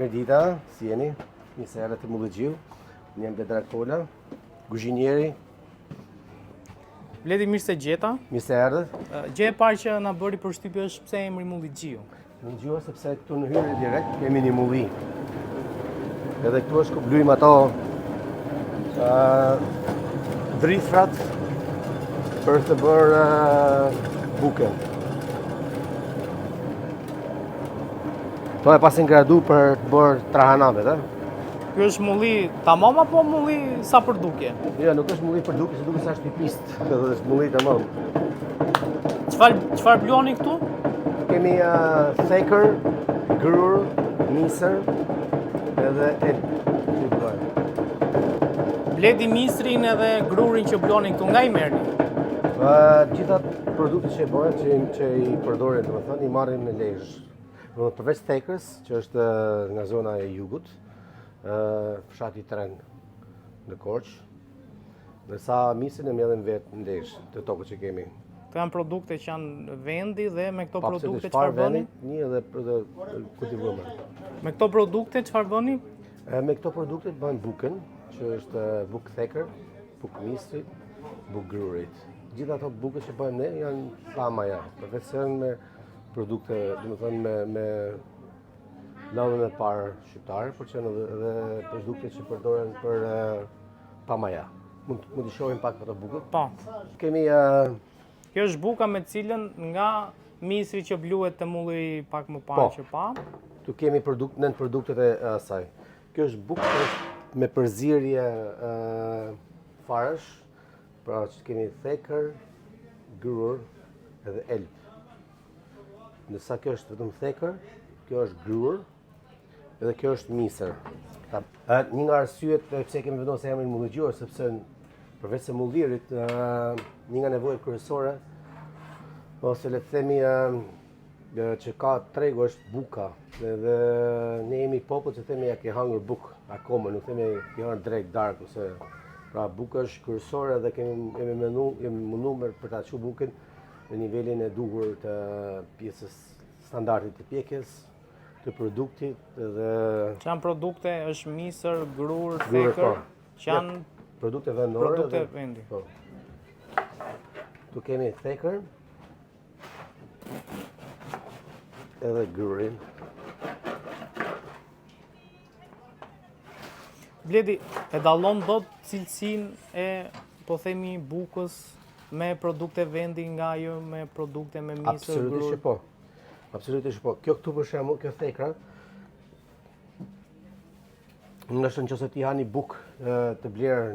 Merdita, si jeni? Një se herë të Mullëgjiu, një jam Vedrak Tola, kuzhinieri. Bledi, mirë se gjeta. Mirë se erdhët. Gjë e parë që na bëri përshtypje është pse emri Mullëgjiu. Mullëgjiu sepse këtu në hyrje direkt kemi një mulli. Edhe këtu është ku blujmë ato drithrat për të bërë buken. To e pasin gradu për të bërë trahanave, da? Ky është mulli tamam apo mulli sa për dukje? Jo, nuk është mulli për dukje, se duke sa është i pist, edhe është mulli tamam. Çfarë bluani këtu? Kemi theker, grur, misër edhe elb. Bledi, misrin edhe grurin që bluani këtu, nga i merrni? Gjitha produktet që i bëhen, që i përdorin, domethënë, i marrin në lezhë. Përveç thekers, që është nga zona e jugut, fshati Tren në Korçë, dhe sa misrin e mbjellim vetë në lezhë, të tokët që kemi. Këto janë produkte që janë vendi dhe me këto produkte çfarë bëni? Një edhe kultivuar. Me këto produkte çfarë bëni? Me këto produkte bëjmë buken, që është buk theker, buk misrit, buk grurit. Gjitha ato buket që bëjmë ne janë pamaja, përveç se janë me produkte, domethënë me lëndën e parë shqiptare, por që janë edhe produkte që përdoren për pamaja. Mund të shohim pak ato bukët? Po. Kemi Kjo është buka me cilën nga misri që bluhet te mulli pak më parë që pa. Tu kemi nën produktet e asaj. Kjo është bukë me përzierje farësh, pra që kemi theker, grur edhe elb. Nësa kjo është vetëm theker, kjo është grur edhe kjo është misër. Një nga arsyet pse kemi vendosur emrin Mullëgjiu është sepse përveç se mullirit, një nga nevojat kryesore, ose le të themi që ka tregu është buka. Dhe ne jemi popull që themi ja ke hangur bukë akoma, nuk themi ke hangër drejt darkë, ose pra buka është kryesore dhe kemi munduar për ta çuar bukën në nivelin e duhur të pjesës standardit të pjekjes, të produktit dhe... Që janë produkte, është misër, grur, theker, që janë produkte vendore. Produkte vendi. Tu kemi theker, edhe grurin. Bledi, e dallon dot cilësinë e, po themi, bukës me produkte vendi nga ajo me produkte me misër, Absolutisht po. Absolutisht po. Kjo këtu për shembull, kjo thekra, nëse ti ha një bukë të blerë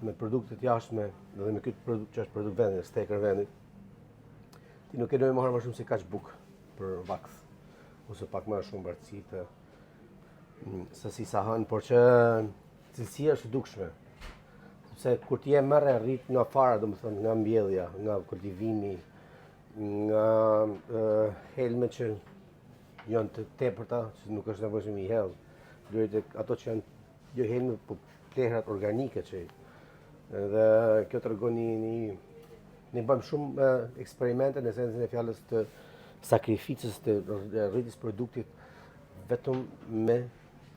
me produkte të jashtme dhe me këtë produkt që është produkt vendi, steker vendi, ti nuk e dojë marrë më shumë se kaq bukë për vaks, ose pak më shumë bartësi të sasi sa hënë, por që cilësia është e dukshme. Se kur ti e merre rrit nga fara, domethënë nga mbjellja, nga kultivimi, nga helmet që janë të tepërta, që nuk është nevojshëm i hell, duhet ato që janë jo helmet, po plehrat organike që dhe kjo tregon ne bëjmë shumë eksperimente në sensin e fjalës të sakrificës të rritjes produktit vetëm me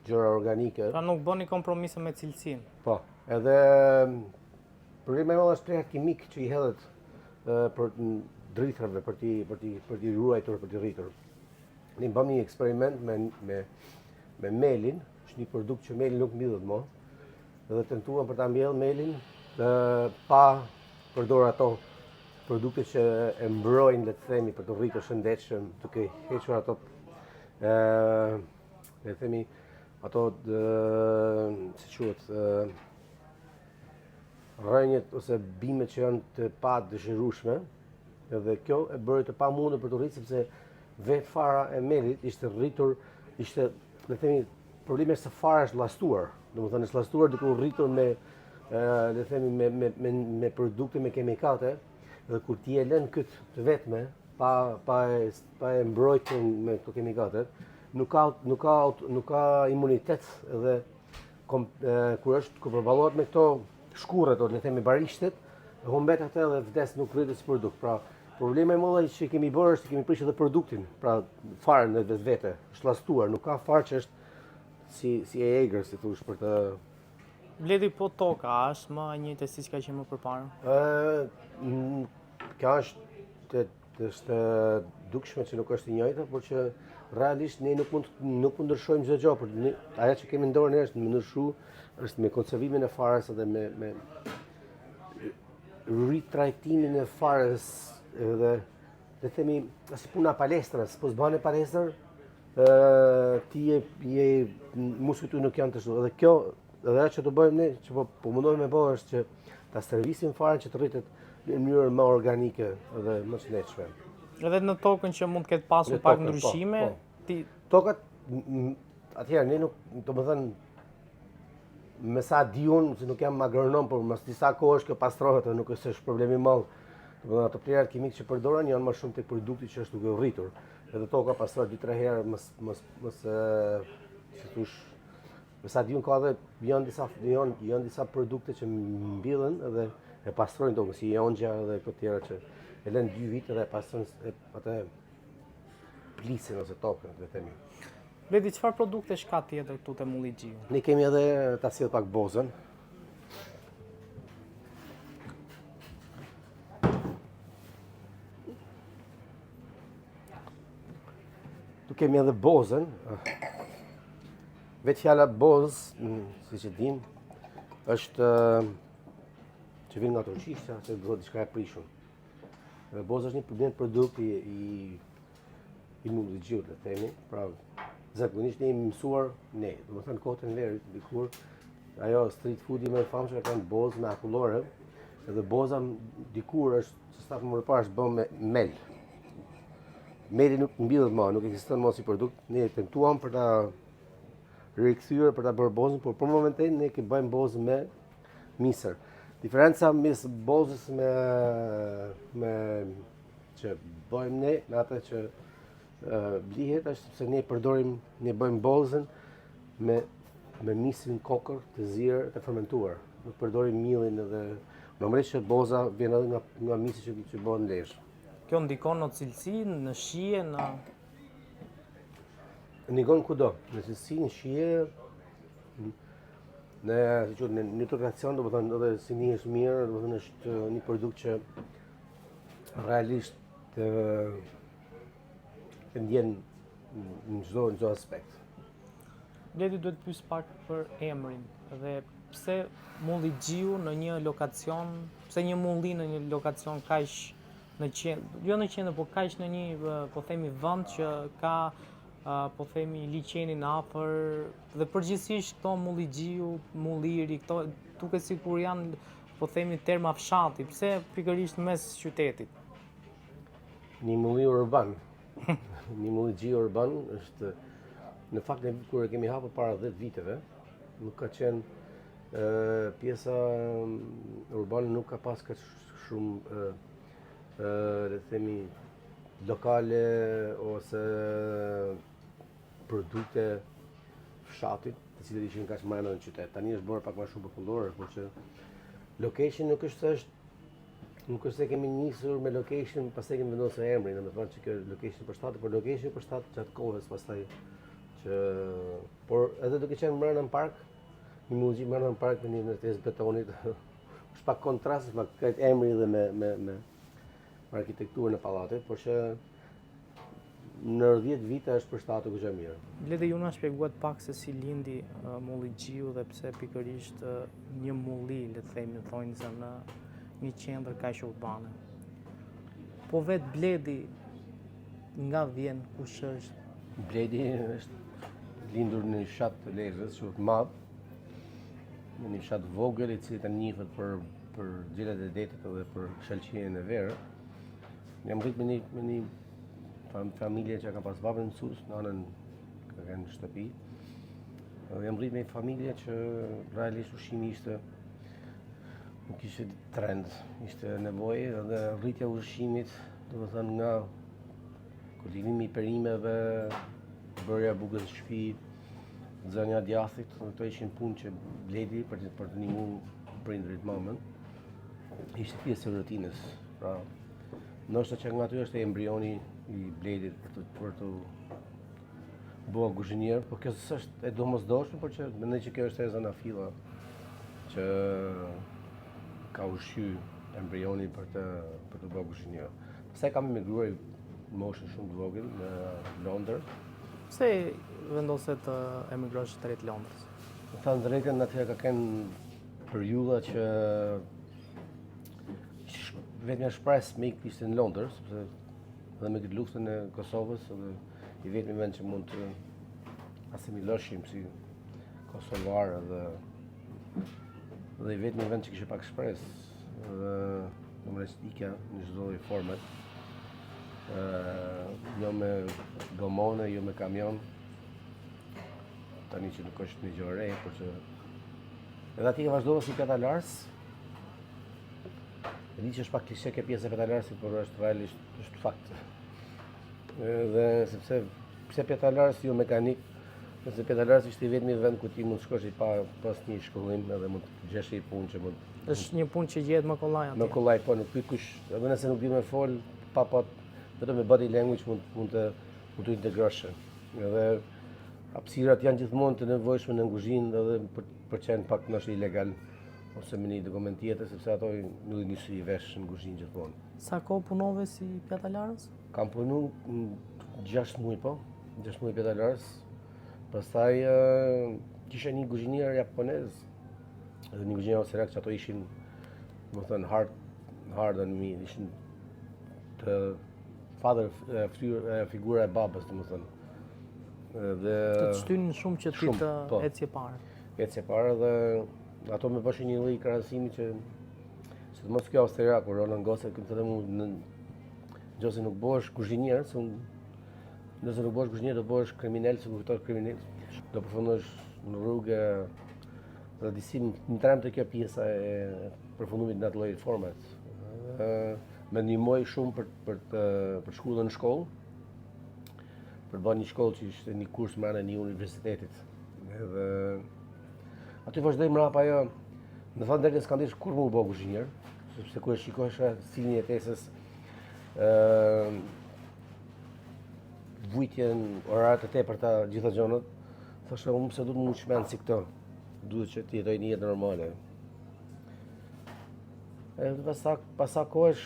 gjëra organike. Pra nuk bëni kompromise me cilësinë. Po, edhe problemi më është plehrat kimik që i hedhet për drithrave për t'i ruajtur, për t'i rritur. Ne bëmë një eksperiment me melin, është një produkt që melin nuk mbyllet më, dhe tentuam për ta mbjellë melin pa përdor ato produkte që e mbrojnë, le të themi, për të rritur shëndetshëm, duke hequr ato le të themi ato si quhet rrënjët ose bimet që janë të pa dëshirueshme, edhe kjo e bëri të pamundur për të rritur sepse vetë fara e melit ishte rritur, ishte, le të themi, problemi është se fara është llastuar. Domethënë është llastuar duke u rritur me le të themi me produkte me kimikate, dhe kur ti e lën këtë të vetme pa e mbrojtur me këto kimikate, nuk ka imunitet edhe kur përballohet me këto shkurret, le të themi barishtet, humbet atë dhe vdes, nuk rritet si produkt. Pra problemi më i që kemi bërë është kemi prishur edhe produktin, pra farën në vetvete, është llastuar, nuk ka farë që është si e egrë, si thush, për të... Bledi, po toka, është më e njëjtë si që ka qenë më përpara? Kjo është dukshme që nuk është e njëjta, por që realisht ne nuk mund ndryshojmë çdo gjë, por ajo që kemi në dorë ne është me ndryshu, është me konservimin e farës edhe me ritrajtimin e farës edhe le themi si puna palestras, po s'bën palestër, ti je muskujt nuk janë të shtu. Edhe kjo, edhe ajo që të bëjmë ne, që po mundohemi me bëj është që ta servisim farën që të rritet në mënyrë më organike dhe më të lehtëshme. Edhe në tokën që mund të ketë pasur pak ndryshime, tokat atëherë ne nuk, domethënë me sa di unë, se nuk jam agronom, por mas disa kohësh kjo pastrohet dhe nuk është problemi i madh. Domethënë ato plerat kimik që përdoren janë më shumë tek produkti që është duke rritur. Edhe toka pastrohet 2-3 herë mos si thosh, me sa di unë ka dhe janë disa produkte që mbillen edhe e pastrojnë tokën, si jonxha dhe këto tjera që e lënë 2 vite dhe e pastrojnë atë plisin ose tokën, le të themi. Bledi, çfarë produkte ka tjetër këtu te Mulli Xhiu? Ne kemi edhe ta sjell pak bozën. Tu kemi edhe bozën. Vetë fjala bozë, siç e dim, është që vjen nga Turqisha, se bëhet diçka e prishur. Dhe boza është një produkt i Mulli Xhiut, le të themi, pra zakonisht ne jemi mësuar ne, domethënë kohën e verit dikur ajo street foodi më e famshme kanë bozë me akullore, edhe boza dikur është që sa më parë është bën me mel. Meli nuk mbillet më, nuk ekziston më si produkt. Ne tentuam për ta rikthyer për ta bërë bozën, por për momentin ne bëjmë bozë me misër. Diferenca mes bozës me që bëjmë ne me atë që blihet është se ne bëjmë bozën me misrin kokër të zirë të fermentuar. Nuk përdorim millin edhe normalisht që boza vjen edhe nga misi që bëhen lesh. Kjo ndikon në cilësi, në shije, ndikon kudo, në cilësi, në shije, në nutricion, domethënë edhe si njihesh mirë, domethënë është një produkt që realisht të ndjen në çdo aspekt. Bledi, duhet të pyes pak për emrin dhe pse Mulli Xhiu në një lokacion, pse një mulli në një lokacion kaq në qendër, jo në qendër, por kaq në një po themi vend që ka po themi liçenin afër dhe përgjithsisht këto Mulli Xhiu, Mulliri, këto duket sikur janë po themi terma fshati, pse pikërisht mes qytetit? Një mulli urban. Një Mulli Xhiu urban është në fakt ne kur e kemi hapur para 10 viteve, nuk ka qenë pjesa urbane, nuk ka pas kaq shumë le të themi lokale ose produkte fshatit, të cilët ishin kaq më në qytet. Tani është bërë pak më shumë popullore, por që location nuk është se kemi nisur me location, pastaj kemi vendosur emrin, domethënë që kjo location përshtatet, por location përshtatet gjatë kohës pastaj që por edhe duke qenë brenda në park, një Mulli brenda në park me një ndërtesë betonit, është pak kontrast me këtë emri dhe me arkitekturën e pallatit, por që në 10 vite është përshtatur goxha mirë. Bledi, ju na shpjeguat pak se si lindi Mulli Xhiu dhe pse pikërisht një mulli, le të themi, thonjza në një qendër kaq urbane. Po vetë Bledi nga vjen, kush është? Bledi është lindur në një fshat të Lezhës, që është madh, në një fshat vogël i cili tani njihet për gjelat e detit dhe për shalqinjen e verës. Jam rrit me një familje që ka pas babën mësues në anën ka kanë shtëpi. Dhe jam rrit me një familje që realisht ushqimi ishte nuk ishte trend, ishte nevojë dhe rritja e ushqimit, domethënë nga kultivimi i perimeve, bërja bukës në shtëpi, zënia e djathit, këto ishin punë që Bledi për të ndihmuar prindërit mamën, ishte pjesë e rutinës. Pra, ndoshta që nga aty është embrioni i Bledit për të bëha kuzhinier, po kjo s'është e domosdoshme, por që mendoj që kjo është e zona filla që ka ushqy embrioni për të bëhë kuzhinier. Pastaj kam emigruar në moshën shumë të vogël në Londër. Pse vendose të emigrosh drejt Londrës? Më thënë drejtën, atje ka kenë periudha që vetëm shpresë me ikë ishte në Londër, sepse edhe me këtë luftën e Kosovës, edhe i vetmi vend që mund të asimiloheshim si kosovar dhe i vetmi vend që kishte pak shpresë. Dhe domethënë ikja në çdo lloj forme. Jo me gomone, jo me kamion. Tani që nuk është një gjë e re, por që edhe atje vazhdova si pedalars. E di që është pak klishe ke pjesë e pedalarsit, por është realisht është fakt. Dhe sepse pse pedalars jo mekanik, nëse pedalars ishte i vetmi vend ku ti mund shkosh i pas një shkollim edhe mund të gjesh një punë që mund. Është një punë që gjehet më kollaj atje. Më kollaj, po nuk pyet kush, edhe nëse nuk di me fol, vetëm me body language mund të integrosh. Edhe hapësirat janë gjithmonë të nevojshme në kuzhinë edhe për qenë pak ndoshta ilegal ose me një dokument tjetër, sepse ato nuk i nisi i vesh në kuzhinë gjithmonë. Sa kohë punove si pjatalarës? Kam punu 6 muaj po, 6 muaj pjatalarës. Pastaj kisha një kuzhinier japonez, edhe një kuzhinier austriak që ato ishin, më thënë, hard on me, ishin të figura e babës, më thënë. Të të shtynin shumë që ti të ecje parë. Ecje parë dhe ato me bëshin një lloj krahasimi që se të mos kjo austriak, kur Roland Gose, këmë të dhe mu nëse nuk bëhesh kuzhinier, nëse nuk bëhesh kuzhinier do bëhesh kriminal, se kuptosh kriminal, do përfundosh në rrugë dhe disi më trem të kjo pjesa e përfundimit në atë lloj format. Me ndihmoi shumë për shkullën në shkollë, për të bërë një shkollë që ishte një kurs mbrana një universitetit. Edhe aty vazhdoj mrapa ajo, në fakt deri s'kam dish kur më u bë kuzhinier, sepse kur e shikosh stilin e tesës, vujtjen, oraret e tepërta, gjitha gjonat, thashë unë pse duhet më çmend si këto. Duhet që të jetoj një jetë normale. Edhe pas sa kohësh,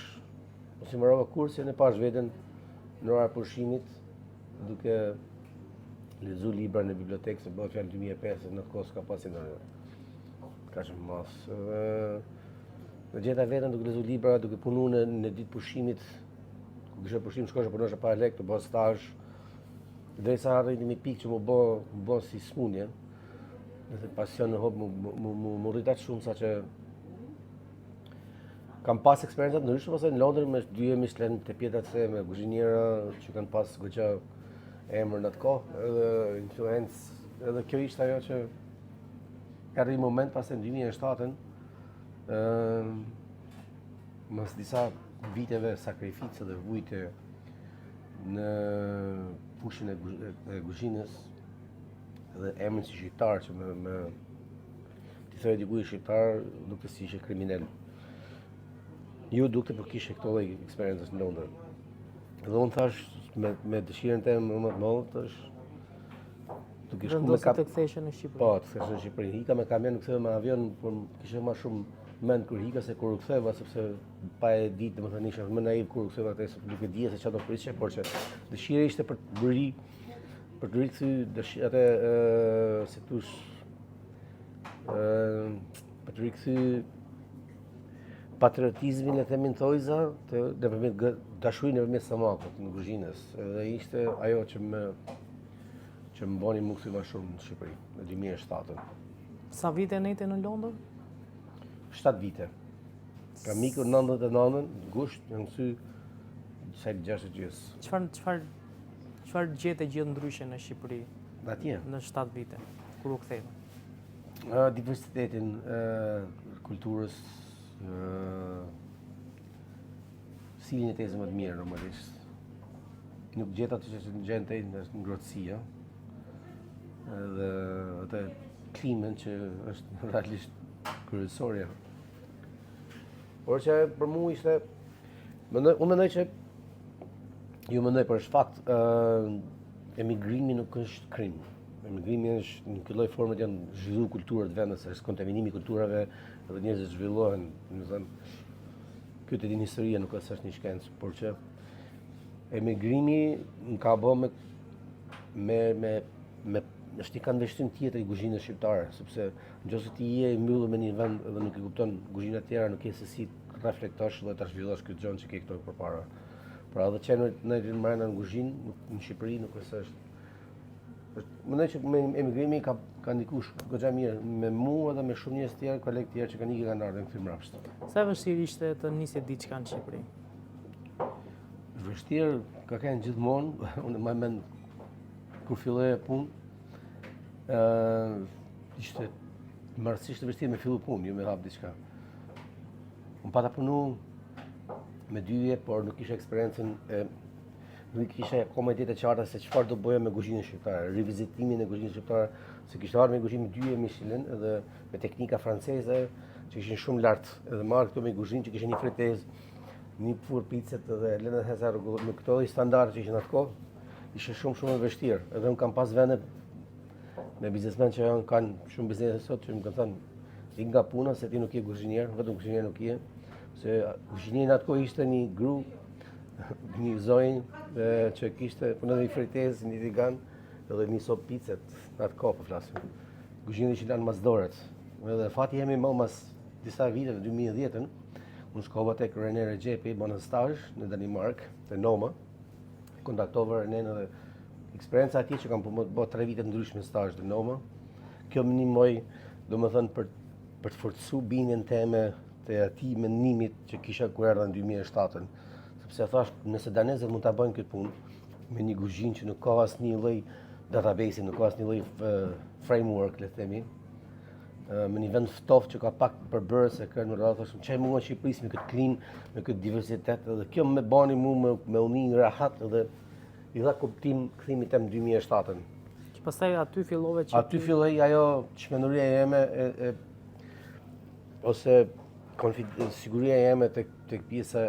si mbarova kursin e pash veten në orar pushimit, duke lexu libra në bibliotekë, se bëhet fjalë 2005, në kohë s'ka pasi ndonjë. Ka shumë mas. Në gjeta veten duke lexu libra, duke punuar në ditë pushimit, ku kisha pushim shkosha punosha pa lek, të bëj stazh. Derisa arritëm një pikë që më bë si smundje. Nëse pasion në hob më rritat shumë sa që kam pas eksperienca të ndryshme, pastaj në Londër me dy Michelin të pjetrat se me kuzhiniera që kanë pas goxha emër në atë kohë, edhe influencë, edhe kjo ishte ajo që ka rri moment pas në 2007-ën, mas disa viteve sakrificë dhe vujtje në fushën e kuzhinës dhe emrin si shqiptar që ti thoj dikujt shqiptar dukte si ishte kriminal. Ju dukte për kishe këto lloj eksperiencës në Londër. Dhe unë thash me dëshirën time më të madhe është duke shkuar me të ktheheshe në Shqipëri. Po, të ktheheshe në Shqipëri. Hika me kamion, nuk ktheva me avion, por kisha më shumë mend kur hika se kur u ktheva, sepse pa e ditë, domethënë isha më naiv kur u ktheva atë, sepse nuk e dija se çfarë do prisje, por që dëshira ishte për të rikthyer atë si thosh për të rikthyer patriotizmin e themin thojza nëpërmjet dashurinë nëpërmjet stomakut në kuzhinës. Edhe ishte ajo që më bani më kthy më shumë në Shqipëri në 2007-ën. Sa vite nete në Londër? 7 vite. Kam ikur 99-ën, gusht, jam kthy sa 6 gjys. Çfarë gjete gjithë ndryshe në Shqipëri? Atje? Në 7 vite, kur u ktheva? Diversitetin, kulturës, silin e tezë më të mirë normalisht. Nuk gjeta aty që është në gjente në ngrohtësia. Dhe atë klimën që është realisht kryesorja. Por që për mua ishte unë mendoj që ju mendoj për është fakt emigrimi nuk është krim. Emigrimi është në këtë lloj forme janë zhvilluar kulturat vendet, është kontaminimi i kulturave dhe njerëzit zhvillohen, domethënë kjo të din historia nuk është një shkencë, por që emigrimi më ka bë me është një këndvështrim tjetër i kuzhinës shqiptare, sepse nëse ti je i mbyllur me një vend dhe nuk e kupton kuzhina tjera, nuk e se si reflektosh dhe ta zhvillosh këtë gjë që ke këtu përpara. Pra edhe që në marrë në kuzhinë në Shqipëri nuk është mendoj që me emigrimi ka ndikuar goxha mirë me mua dhe me shumë njerëz tjerë, kolegë tjerë që kanë ardhur në film rrapsht. Sa e vështirë ishte të nisje diçka në Shqipëri? Vështirë ka qenë gjithmonë, unë më mend kur filloi punë, ishte marrësisht vështirë me fillu punë, jo me hap diçka. Unë pata punu me dyje, por nuk kisha eksperiencën nuk kisha akoma ide të qarta se çfarë do bëja me kuzhinën shqiptare, rivizitimin e kuzhinës shqiptare, se kishte ardhur me kuzhinë dyje Michelin edhe me teknika franceze që ishin shumë lart, edhe marr këto me kuzhinë që kishin një fritezë, një fur picet edhe lënë hezar me këto standarde që ishin atë kohë, ishte shumë e vështirë. Edhe unë kam pas vende me biznesmen që kanë shumë biznese sot që më kanë thënë ik nga puna se ti nuk je kuzhinier, vetëm kuzhinier nuk je, se kuzhinieri atë kohë ishte një gru, një zonjë që kishte punë një fritezë, një tigan, edhe një sop picet, në atë kohë po flasim. Kuzhinët ishin lanë mas doret. Edhe fati jemi më mas disa vite, 2010-ën, unë shkova tek René Regjepi, bënë stazh në Danimark, te Noma, kontaktova René edhe eksperienca atij që kam bërë 3 vite ndryshme stazh në Noma. Kjo më ndihmoi, domethënë për të forcuar bindjen time te atij mendimit që kisha kur erdha në 2007-ën. Sepse thash, nëse danezët mund ta bëjnë këtë punë me një kuzhinë që nuk ka asnjë lloj database, nuk ka asnjë lloj framework, le të themi, me një vend ftoftë që ka pak përbërës e kërë në radhë, thashëm, çaj mua Shqipërisë me këtë klimë, me këtë diversitet, edhe kjo me bani mua me unin rahat edhe i dha kuptim kthimit tem 2007-ën. Që pastaj aty fillove që aty filloi ajo çmenduria jeme ose siguria jeme tek pjesa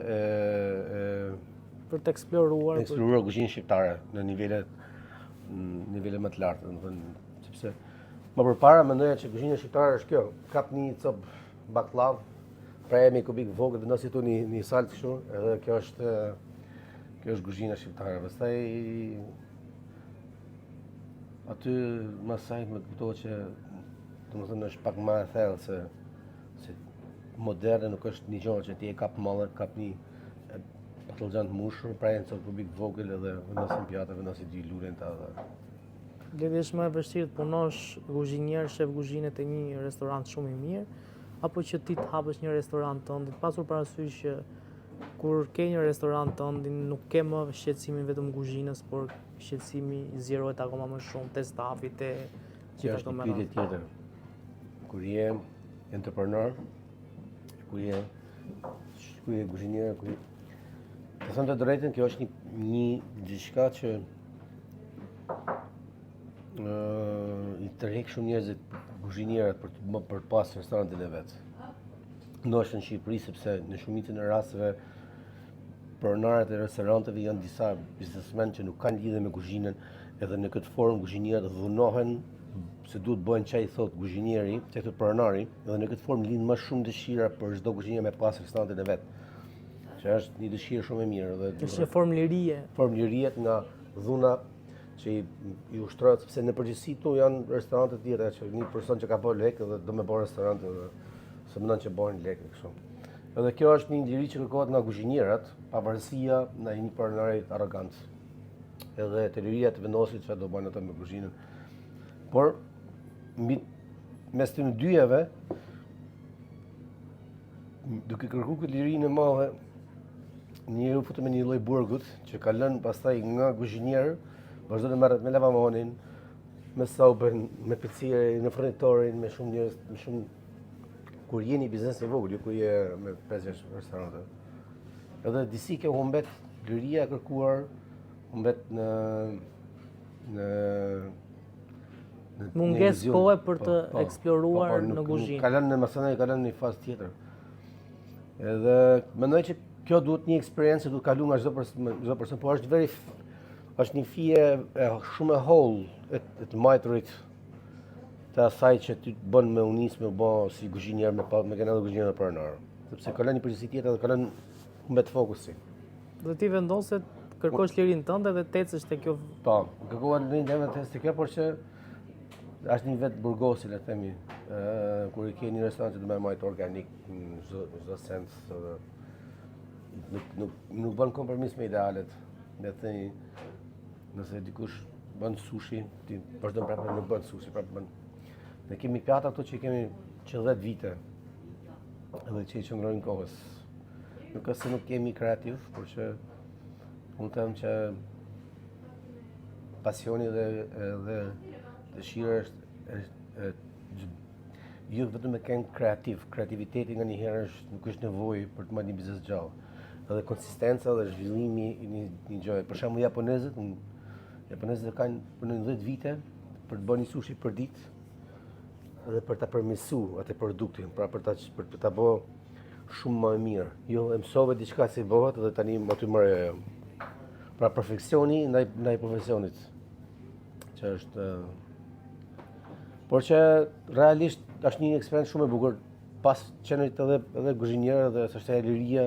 për të eksploruar kuzhinën shqiptare në nivele më të larta, domethënë, sepse më përpara mendoja që kuzhina shqiptare është kjo, kap një cop baklav, praje me kubik vogël dhe nësi tu një saltë kështu, edhe kjo është kuzhina shqiptare. Pastaj aty më saj më kuptova që domethënë është pak më e thellë se moderne, nuk është një gjë që ti e kap mallet, kap një patlıcan të mushur, praje një cop kubik vogël edhe vendosin pjatë, vendosin 2 lulenta edhe Ledi është më e vështirë të punosh kuzhinier, shef kuzhine të një restorant shumë i mirë, apo që ti të hapësh një restorant tënd, pasur parasysh që kur ke një restorant tënd nuk ke më shqetësimin vetëm kuzhinës, por shqetësimi zgjerohet akoma më shumë te stafi, te gjithë ato më radhë. Tjetër. Kur je entrepreneur, kur je kuzhinier, të thënë të drejtën, kjo është një diçka që i tërheq shumë njerëzit kuzhinierët për të pasur restorantin e vet. Ndoshta në Shqipëri, sepse në shumicën e rasteve pronarët e restoranteve janë disa biznesmen që nuk kanë lidhje me kuzhinën, edhe në këtë formë kuzhinierët dhunohen se duhet bëhen çaj thot kuzhinieri, që thotë pronari, edhe në këtë formë lind më shumë dëshira për çdo kuzhinier me pas restorantin e vet. Që është një dëshirë shumë e mirë dhe është një formë lirie. Formë lirie nga dhuna që i ushtrohet, sepse në përgjithësi tu janë restorante të tjera që një person që ka bërë lekë dhe do me bërë restorante dhe se mëndon që bërë lekë kështu. Edhe kjo është një liri që kërkohet nga kuzhinierat, pavarësia nga një pronarit arrogant. Edhe të liria të vendosit që do bëjnë ato me kuzhinën. Por mes të në dyjeve, duke kërkuar këtë liri në madhe, njeriu futet me një lloj burgut që ka lënë pastaj nga kuzhinier, vazhdo të merret me lavamonin, me sopën, me picirin, me furnitorin, me shumë njerëz, me shumë kur jeni biznes i vogël, ku je me 5-6 restorante. Edhe disi ke humbet liria e kërkuar, humbet në mungesë kohë për të eksploruar në kuzhinë. Ka lënë në një fazë tjetër. Edhe mendoj që kjo duhet një eksperiencë duhet kaluar nga çdo person, por është është një fije shumë e hollë e të majturit të asaj që ty të bën me unis me bë si kuzhinier me kena dhe kuzhinier pronar. Sepse ka lënë një përgjegjësi tjetër dhe ka lënë humbet fokusi. Dhe ti vendose të kërkosh lirinë tënde dhe të ecësh te kjo. Po, kërkova një vetë te kjo, por që është një vetë burgosi, le të themi, kur i ke një restorant që të merr majt organik në çdo sens, nuk bën kompromis me idealet. Le të themi, nëse dikush bën sushi, ti vazhdon prapë nuk bën sushi, prapë bën. Ne kemi pjata ato që kemi që 10 vite, edhe që i qëndrojnë kohës. Nuk është se nuk kemi kreativ, por që unë them që pasioni dhe dëshira është jo vetëm me kënd kreativ. Kreativiteti nga një herë nuk është nevojë për të marrë një biznes gjallë. Edhe konsistenca dhe zhvillimi i një gjëje. Për shembull japonezët kanë punojnë 10 vite për të bërë një sushi për ditë dhe për ta përmirësuar atë produktin, pra për ta bërë shumë më e mirë. Jo, e mësove diçka si bëhet dhe tani më ty merr ajo. Pra perfeksioni ndaj profesionit. Që është por që realisht është një eksperiencë shumë e bukur pas qenit edhe kuzhinier dhe është e liria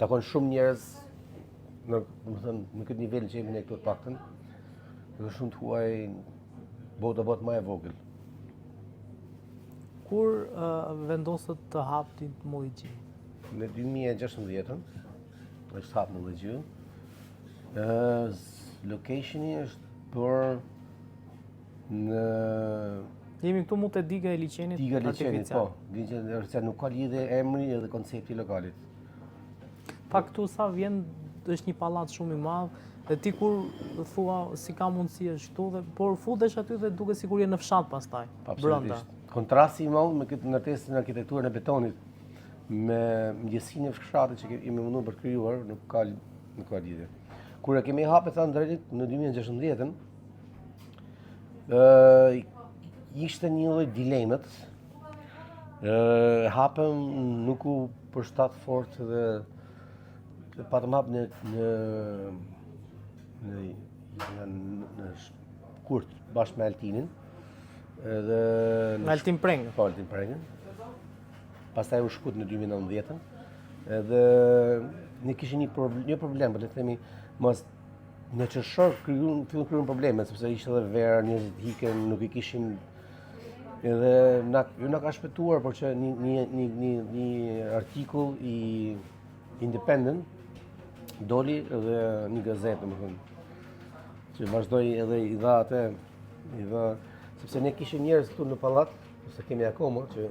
takon shumë njerëz në këtë nivel që jemi ne këtu të paktën. Dhe shumë të huaj botë më e vogël. Kur vendosët të hapni Molligji? Në 2016 është hap Molligji. Locationi është për në Jemi këtu mu te diga e liçenit artificial. Po, diga nuk ka lidhje emri edhe koncepti i lokalit. Pak këtu sa vjen është një pallat shumë i madh dhe ti kur thua si ka mundësi është këtu dhe por futesh aty dhe duket sikur je në fshat pastaj brenda. Kontrasti i madh me këtë ndërtesë në arkitekturën e betonit me ndjesinë e fshatit që kemi munduar për të krijuar nuk ka lidhje. Kur e kemi hapë thënë drejt në 2016 ishte një lloj dilemet. Hapëm nuk u përshtat fort dhe patëm hap në Kurt bashkë me Altinin. Me Altin Prengën. Po, Altin Prengën. Pastaj u shkut në 2019. Edhe ne kishim një problem, po le të themi, mos në qershor fillon probleme sepse ishte edhe vera, njerëzit hiqen, nuk i kishin edhe na ka shpëtuar, por që një artikull i Independent doli edhe një gazetë, domethënë, që vazhdoi edhe i dha sepse ne kishim njerëz këtu në pallat, ose kemi akoma që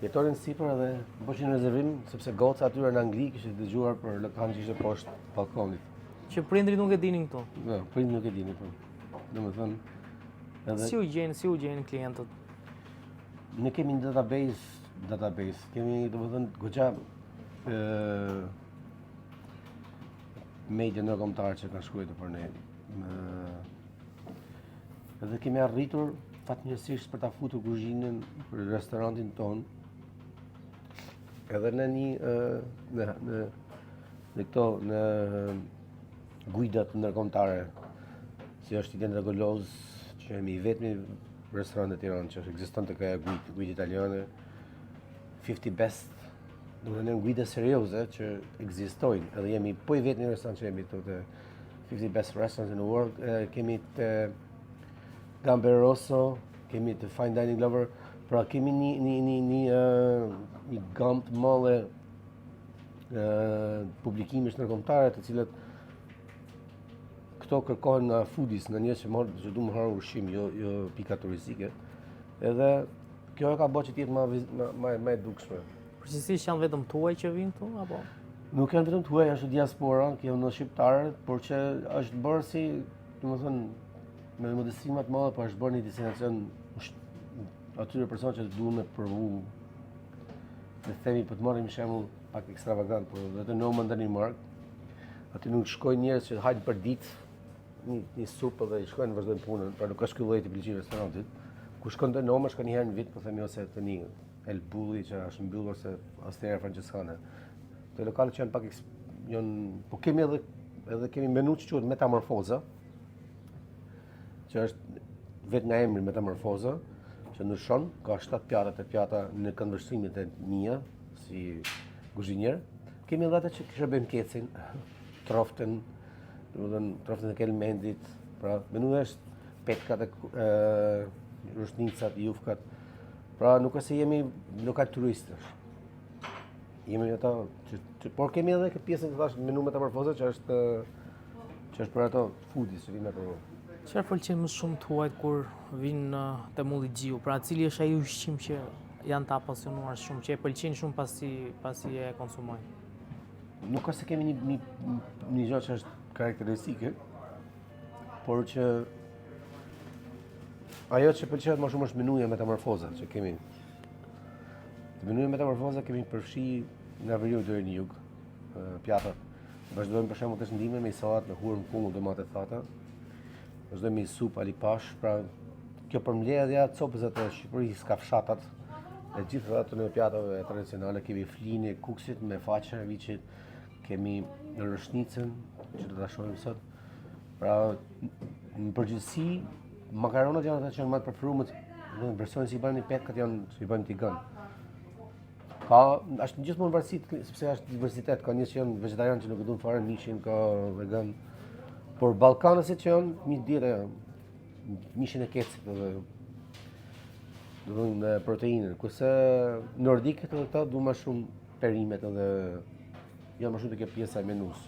jetonin sipër edhe bëshin rezervim sepse goca atyre në Angli kishte dëgjuar për lokalin që ishte poshtë balkonit. Që prindrit nuk e dinin këtu. Jo, prindrit nuk e dinin po. Domethënë edhe si u gjejnë klientët? Ne kemi një database. Kemi domethënë goxha media ndërkombëtare që kanë shkruar për ne. Edhe kemi arritur fatmirësisht për ta futur kuzhinën për restorantin ton. Edhe në në gujdat ndërkombëtare, si është Iden Dragoloz, që jemi i vetmi restorant në Tiranë që ekziston të ka gujtë italiane, 50 Best, domethënë gujde serioze që ekzistojnë, edhe jemi po i vetmi restorant që jemi këtu të 50 Best Restaurants in the World, kemi të Gambero Rosso, kemi të Fine Dining Lover, pra kemi një gamë të madhe publikimesh ndërkombëtare të cilët këto kërkohen nga foodies, nga njerëz që duan të harrojnë ushqim, jo pika turistike. Edhe kjo e ka bërë që të jetë më e dukshme. Përgjithsisht janë vetëm tuaj që vinë këtu apo? Nuk janë vetëm tuaj, është diaspora, janë në shqiptarët, por që është bërë si, domethënë, me modesti më të madhe, por është bërë një destinacion atyre personë që duan me provu, le të themi, për të marrim shembull pak ekstravagant, por vetë në Oman Danimark, aty nuk shkojnë njerëz që hajnë për ditë një supë dhe i shkojnë vazhdojnë punën, pra nuk është ky lloj tipologjie restorantit. Kur shkon te Noma, shkon një herë në vit, po themi ose tani El Bulli që është mbyllur se Osteria Francescane. Te lokalet që janë pak po kemi edhe edhe kemi menu që quhet metamorfoza, që është vetë nga emri metamorfoza, që ndryshon, ka 7 pjata, 8 pjata në këndvështrimet e mia si kuzhinier. Kemi edhe ato që shërbejmë kecin, troftën, domethënë troftën e kelmendit, pra menu është petkat e rushnicat, jufkat. Pra nuk është se jemi lokal turistësh. Jemi ato por kemi edhe këtë pjesën që thash menu metamorfoza që është për ato foodies që vinë ato. Çfarë pëlqen më shumë tuajt kur vinë te mulli Gjiu? Pra cili është ai ushqim që janë të apasionuar shumë, që e pëlqen shumë pasi e konsumojnë? Nuk është se kemi një gjë që është karakteristike, por që ajo që pëlqen më shumë është menuja metamorfoza që kemi. Menuja metamorfoza kemi përfshi nga veriu deri në jug, pjatat. Vazhdojmë për shembull të ndihme me sallatë me hurmë, kungull, domate thata. Vazhdojmë me supë alipash, pra kjo përmbledhja e copës të Shqipërisë, kafshatat, e gjithë ato në pjatave tradicionale, kemi flinë e kuksit me faqe e viçit, kemi rëshnicën që do ta shohim sot. Pra në përgjithësi makaronat janë ato që janë më të preferuar, në versionin si i bëjnë petkat janë si i bëjnë tigan. Është gjithmonë varësi sepse është diversitet, ka njerëz që janë vegetarianë që nuk e duan fare mishin, ka vegan. Por ballkanësit që janë mi dire mishin e kecit dhe në proteinën, kurse nordikët edhe këta duan më shumë perimet edhe janë më shumë të kjo pjesa e menus.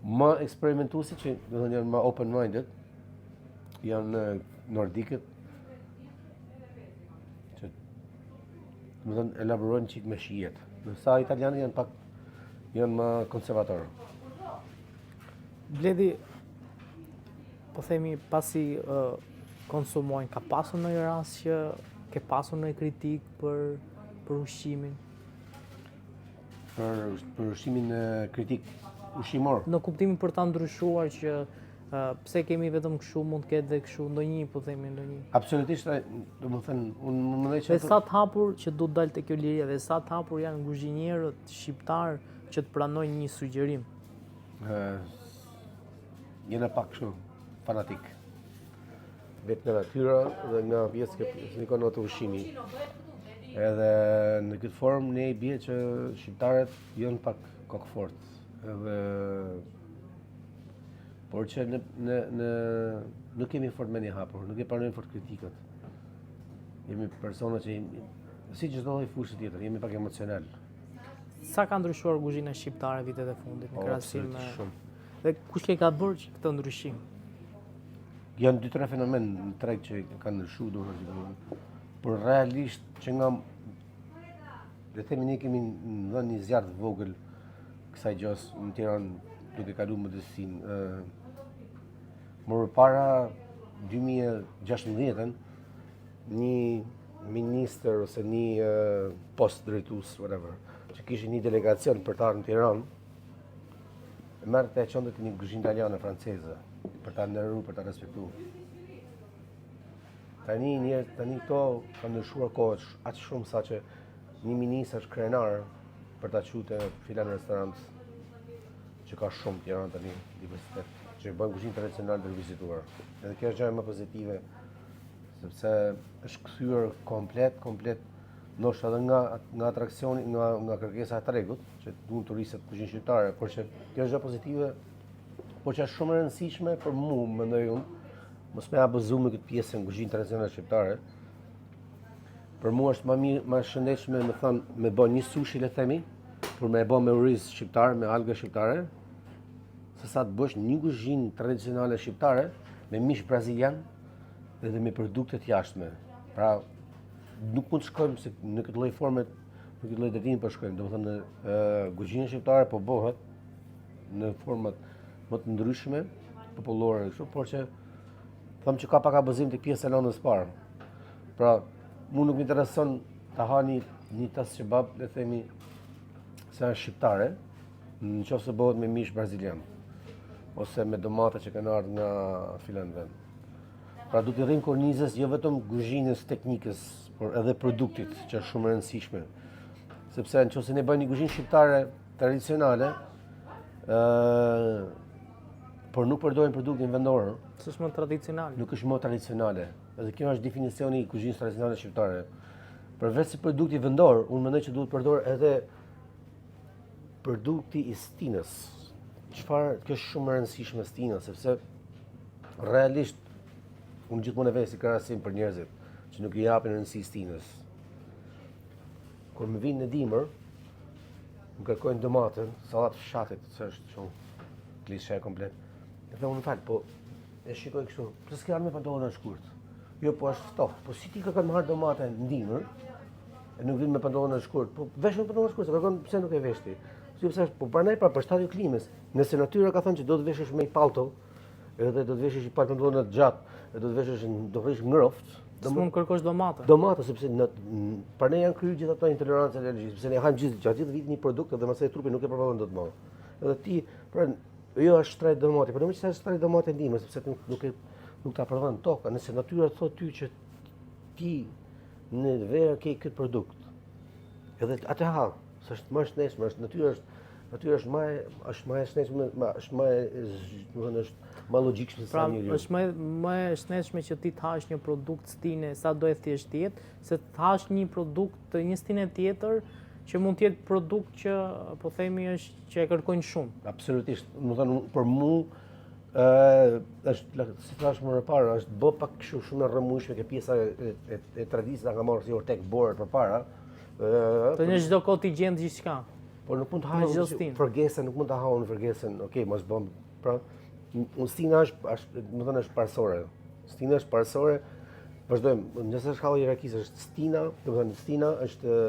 Më eksperimentuesit që do të thonë janë më open-minded janë nordikët që do të thonë elaborojnë çik me shijet. Ndërsa italianët janë më konservatorë. Bledi, po themi pasi konsumojnë, ka pasur ndonjë rast që ke pasur ndonjë kritikë për ushqimin? Për ushqimin kritik ushqimor. Në kuptimin për ta ndryshuar që pse kemi vetëm kështu, mund të ketë edhe kështu ndonjë, po themi ndonjë. Absolutisht, domethënë unë më mendoj që Dhe sa të hapur që du të dalë te kjo liria dhe sa të hapur janë kuzhinierët shqiptar që të pranojnë një sugjerim. Jena pak kështu fanatik. Vetë nga natyra dhe nga pjesë që nikon ato ushqimi. Edhe në këtë formë ne i bie që shqiptarët janë pak kokfort. Edhe por që nuk kemi fort mendje hapur, nuk e pranojmë fort kritikat. Jemi persona që si çdo lloj fushë tjetër, jemi pak emocional. Sa ka ndryshuar kuzhina shqiptare vitet e fundit në krahasim me shumë. dhe kush e ka bërë këtë ndryshim? Janë 2-3 fenomen në treg që kanë ndryshuar domethënë. Por realisht që nga le themi ne kemi dhënë një zjarr të vogël kësaj gjës në Tiranë duke kaluar modestinë. Më përpara 2016-ën një ministër ose një post drejtues whatever që kishte një delegacion për të ardhur në Tiranë merrte e çonte një kuzhinë italiane franceze për ta nderuar, për ta respektuar. Tani këto kanë ndryshuar kohët aq shumë sa që një ministër është krenar për ta quajtë filan restorant që ka shumë Tiranë tani diversitet, që bën kuzhinë tradicionale për vizituar. Edhe kjo është gjë më pozitive sepse është kthyer komplet ndoshta edhe nga atraksioni, nga kërkesa e tregut, që duan turistët kuzhinë shqiptare, por që kjo është gjë pozitive, por që është shumë e rëndësishme për mua, mendoj unë, mos më abuzuar me këtë pjesë në kuzhinë tradicionale shqiptare. Për mua është më shëndetshme me thënë me bën një sushi le themi, por me e bën me oriz shqiptar, me alga shqiptare, se sa të bësh një kuzhinë tradicionale shqiptare me mish brazilian dhe me produkte të jashtme. Pra nuk mund të shkojmë se në këtë lloj forme, në këtë lloj detimi po shkojmë. Domethënë kuzhina shqiptare po bëhet në format më të ndryshme, popullore kështu, por që them që ka pak abuzim tek pjesa e lëndës parë. Pra, mua nuk më intereson ta ha një tas kebab, le themi, se është shqiptare, nëse bëhet me mish brazilian ose me domate që kanë ardhur nga filan vend. Pra du të rrim kornizës jo vetëm kuzhinës teknikës, por edhe produktit, që është shumë e rëndësishme. Sepse nëse ne bëjmë një kuzhinë shqiptare tradicionale, por nuk përdorin produktin vendor, S'është më tradicional. nuk është më tradicionale. Edhe kjo është definicioni i kuzhinës tradicionale shqiptare. Përveç se produkti vendor, unë mendoj që duhet përdor edhe produkti i stinës. Kjo është shumë e rëndësishme stina, sepse realisht unë gjithmonë e vej si krahasim për njerëzit që nuk i japin rëndësi stinës. Kur më vinë në dimër, më kërkojnë domaten, sallat fshatit, që është shumë klishe komplet. Dhe unë fal, po e shikoj kështu, pse s'ke me pantallona të shkurt? Jo, po është ftohtë. Po si ti kërkon më harë domate në dimër, e nuk vin me pantallona të shkurt, po vesh me pantallona të shkurt, kërkon pse nuk e vesh ti? Po pranaj për shtatje klimës. Nëse natyra ka thënë që do të veshësh me palto, edhe do të veshësh i pantallona të gjatë, edhe do të veshësh do rrish ngroft, S'mund kërkosh domate. Domate sepse për ne janë kryer gjithë ato intolerancë alergjike, sepse ne hajmë gjatë vitit një produkt dhe mësaj trupi nuk e përballon dot më. Edhe ti, pra, jo është shtrejt domate, por nuk është shtrejt domate ndihmë, sepse nuk ta përballon toka, nëse natyra thotë ty që ti në verë ke këtë produkt. Edhe atë ha, s'është më shnetshme, natyra është më e shnetshme, është më logjikshme se Pra, njeriu. është më e shnetshme që ti të hash një produkt stine sa do e thjesht jetë, se të hash një produkt një stine tjetër që mund të jetë produkt që po themi është që e kërkojnë shumë. Absolutisht. Më thënë, për mu, është, si thash më parë, është bë pak kështu shumë e rrëmujshme ke pjesa e tradisës nga marrë si ortek borët përpara. Të një çdo kohë ti gjen gjithçka. Por nuk mund të Me çdo hajë stinë. fërgesën, nuk mund të hajë fërgesën. Okej, mos bëm. Pra, stina më thënë është parësore. Stina është parësore. Vazhdojmë. Nëse është shkalla hierarkisë është stina, do të thënë stina është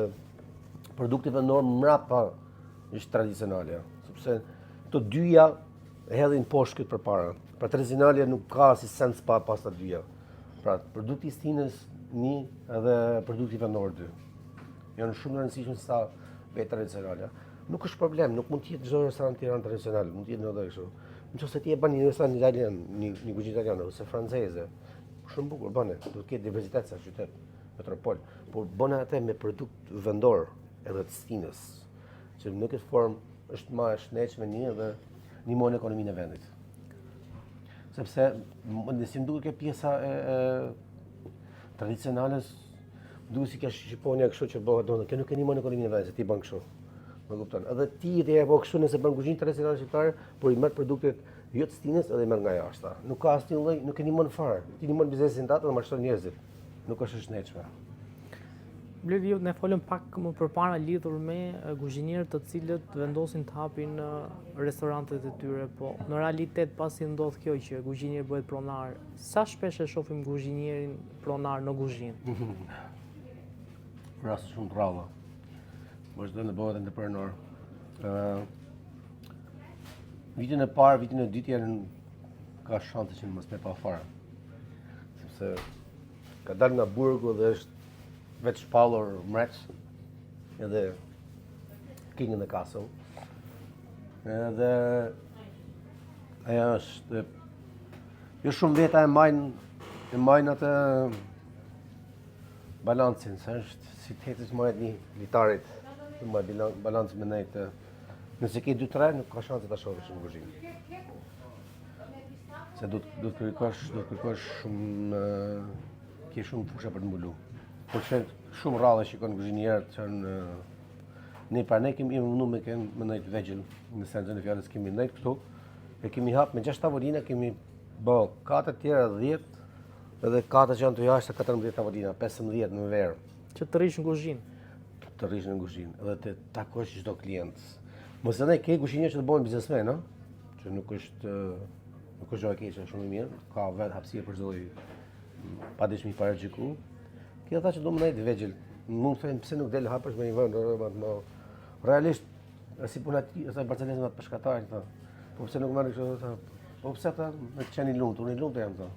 produkti vendor mrapa është tradicionale, sepse të dyja hedhin poshtë këtë përpara. Pra tradicionale nuk ka si sens pa pas të dyja. Pra produkti i stinës një edhe produkti vendor dy. Janë shumë të rëndësishme sa vetë tradicionale. Nuk është problem, nuk mund të jetë çdo restorant tiranë tradicional, mund të jetë edhe kështu. Nëse ti e bën një restorant italian, një kuzhinë italiane ose franceze, shumë bukur bëne, do të ketë diversitet sa qytet, metropol, por bëna atë me produkt vendor edhe të stinës, që në këtë formë është më e shnetshme një dhe ndihmon ekonominë e vendit. Sepse nëse më duket kjo pjesa e tradicionale, duhet si ka Shqiponia kështu që bëhet, domethënë kjo nuk e ndihmon ekonominë e vendit, se ti bën kështu. Më kupton. Edhe ti dhe apo kështu nëse bën kuzhinë tradicionale shqiptare, por i merr produktet jo të stinës edhe i merr nga jashta. Nuk ka asnjë lloj, nuk e ndihmon fare. Ti ndihmon biznesin tatë dhe mashton njerëzit. Nuk është e shnetshme. Blevi, ne folëm pak më përpara lidhur me kuzhinierët të cilët vendosin të hapin restorantet e tyre, po në realitet pasi ndodh kjo që kuzhinieri bëhet pronar, sa shpesh e shohim kuzhinierin pronar në kuzhinë? Raste shumë të rralla. Vazhdon të bëhet entrepreneur. Vitin e parë, vitin e dytë janë ka shanse që mos me pa fare. Sepse ka dalë nga burgu dhe është vetë shpallur mreç, edhe King in the Castle. Edhe ajo është jo shumë veta e majnë atë balancin, se është si të hetis majt një litarit, të majt balancin me nejtë. Nëse ke 2-3, nuk ka shanse ta shohësh në kuzhinë. Se do të kërkosh shumë, ke shumë fusha për të mbulu. Por që shumë rrallë shikon kuzhinierët që ne kemi mundu me nejtë vegjël, në sensin e fjalës kemi nejtë këtu, e kemi hap me 6 tavolina, kemi bë 4 tjera 10, edhe 4 që janë të jashtë 14 tavolina, 15 në verë. Që të rish në kuzhinë. Të rish në kuzhinë, edhe të takosh çdo klient. Mos edhe ke kuzhinier që të bëhen biznesmen, që nuk është gjë e keqe, shumë e mirë, ka vetë hapësirë për çdo lloj padëshmi para xhiku. Kjo ata që do më nejtë vegjël, mund të thënë pse nuk del hapësh me një vend, realisht si puna ti, ose Barcelona të peshkatarit, po pse nuk merr kështu, po pse ata me të qenë i lumtur, unë i lumtur jam thonë.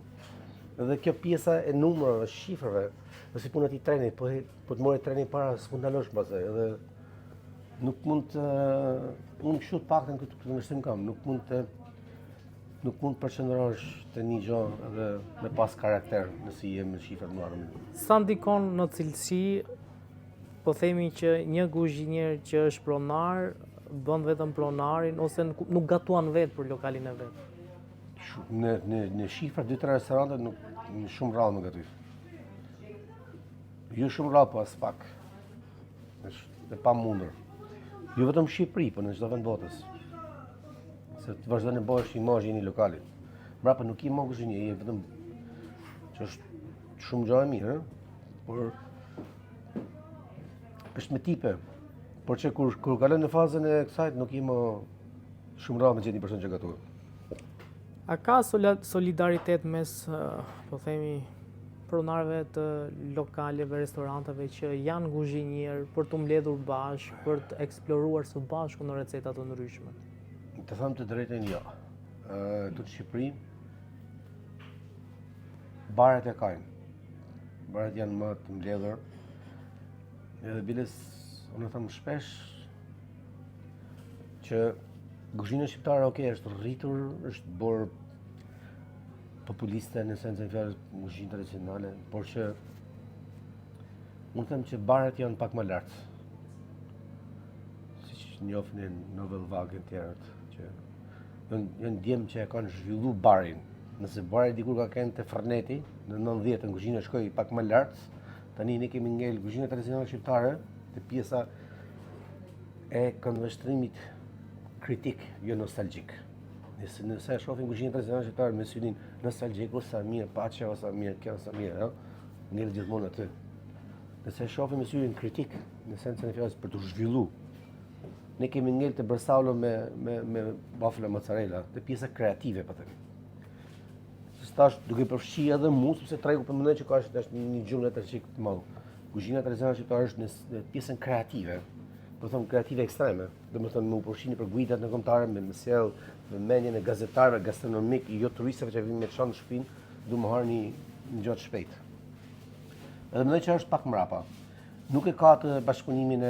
Edhe kjo pjesa e numrave, shifrave, ose puna ti trenit, po të mori treni para s'mund ndalosh pastaj, edhe nuk mund të unë kështu të paktën këtë ndërshtim kam, nuk mund të përqendrohesh te një gjë edhe me pas karakter nëse je me shifra të mëdha. Sa ndikon në cilësi, po themi që një kuzhinier që është pronar, bën vetëm pronarin ose nuk gatuan vetë për lokalin e vet? në shifra 2-3 restorante nuk në shumë rrallë më gatuj. Jo shumë rrallë, po as pak. Është e pamundur. Jo vetëm në Shqipëri, po në çdo vend botës. Se të vazhdon të bëhesh imazhi i një lokali. Mbrapa nuk i më kuzhinie, je vetëm që është shumë gjë e mirë, por është me tipe. Por që kur kalon në fazën e kësaj nuk i më shumë rrallë me gjithë një person që gatuar. A ka solidaritet mes, po themi, pronarëve të lokaleve, restoranteve që janë kuzhinier për të mbledhur bashkë, për të eksploruar së bashku në receta të ndryshme? Të them të drejtën, jo. Këtu në Shqipëri, baret e kajnë. Baret janë më të mbledhur. Edhe biles, unë them shpesh që kuzhina shqiptare, është rritur, është bërë populiste në sensin e fjalës kuzhinë tradicionale, por që unë them që baret janë pak më lart. Siç njohin në Vëllvagën e tjerët, që janë djemë që e kanë zhvillu barin. Nëse bari dikur ka qenë te Ferneti, në 90-ën kuzhina shkoi pak më lart, tani ne kemi ngel kuzhina tradicionale shqiptare te pjesa e këndvështrimit kritik, jo nostalgjik. Nëse e shohim kuzhinën tradicionale shqiptare me synin nostalgjik, ose mirë paçe, ose mirë kjo, ose mirë, ngel gjithmonë aty. Nëse e shohim me synin kritik, në sensin e fjalës për të zhvillu, ne kemi ngel të Bersaulo me bafala mozzarella, të pjesa kreative, po them. Stash duke përfshi edhe mua, sepse tregu po mendoj që ka është një gjumë të çik të madh. Kuzhina tradicionale shqiptare është në pjesën kreative. Po them kreative ekstreme, domethënë me u përfshini për guidat në kombëtare, me sjell vëmendjen e gazetarëve gastronomik, jo turistëve që vinë me çan në shtëpinë, du më harë një gjatë shpejt. Edhe mendoj që është pak mrapa. Nuk e ka të bashkëpunimin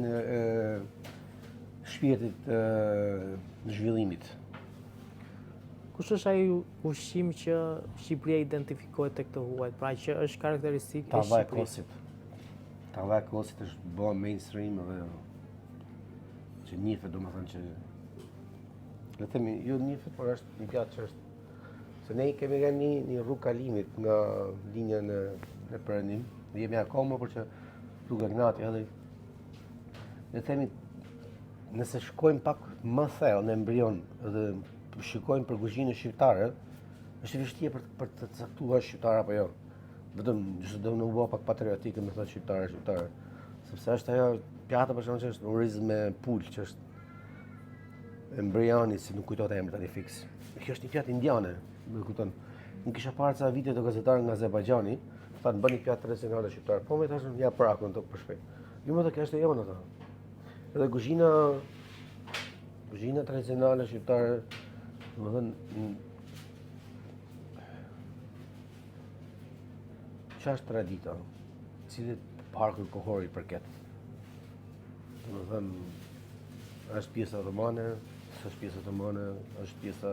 e shpirtit në zhvillimit. Kush është ai ushqim që Shqipëria identifikohet tek të huajt, pra që është karakteristikë e Tava e Shqipërisë? kosit. Tava e kosit është bërë mainstream edhe që njihet, domethënë që le të themi, jo njihet, por është një pjatë që është se ne kemi një rrugë kalimit nga linja në Perëndim, dhe jemi akoma por që rruga Gnati edhe le të themi nëse shkojmë pak më thellë në embrion dhe shikojmë për kuzhinën shqiptare, është e vështirë për të caktuar shqiptar apo jo. Vetëm nëse do në bëj pak patriotike me thotë shqiptare, sepse është ajo pjata për shkak që është oriz me pul, që është embrioni, si nuk kujtohet emri tani fiks. Kjo është një pjatë indiane, më kupton. Unë kisha parë ca video të gazetarë nga Azerbajxhani, thonë bëni pjatë tradicionale shqiptare. Po më thashën ja prakun to për shpejt. Jo më të kjo është e jonë ato. Edhe kuzhina tradicionale shqiptare, domethënë ç'është tradita, cilit parku kohor i përket. Domethënë është pjesa otomane, s'është pjesa otomane, është pjesa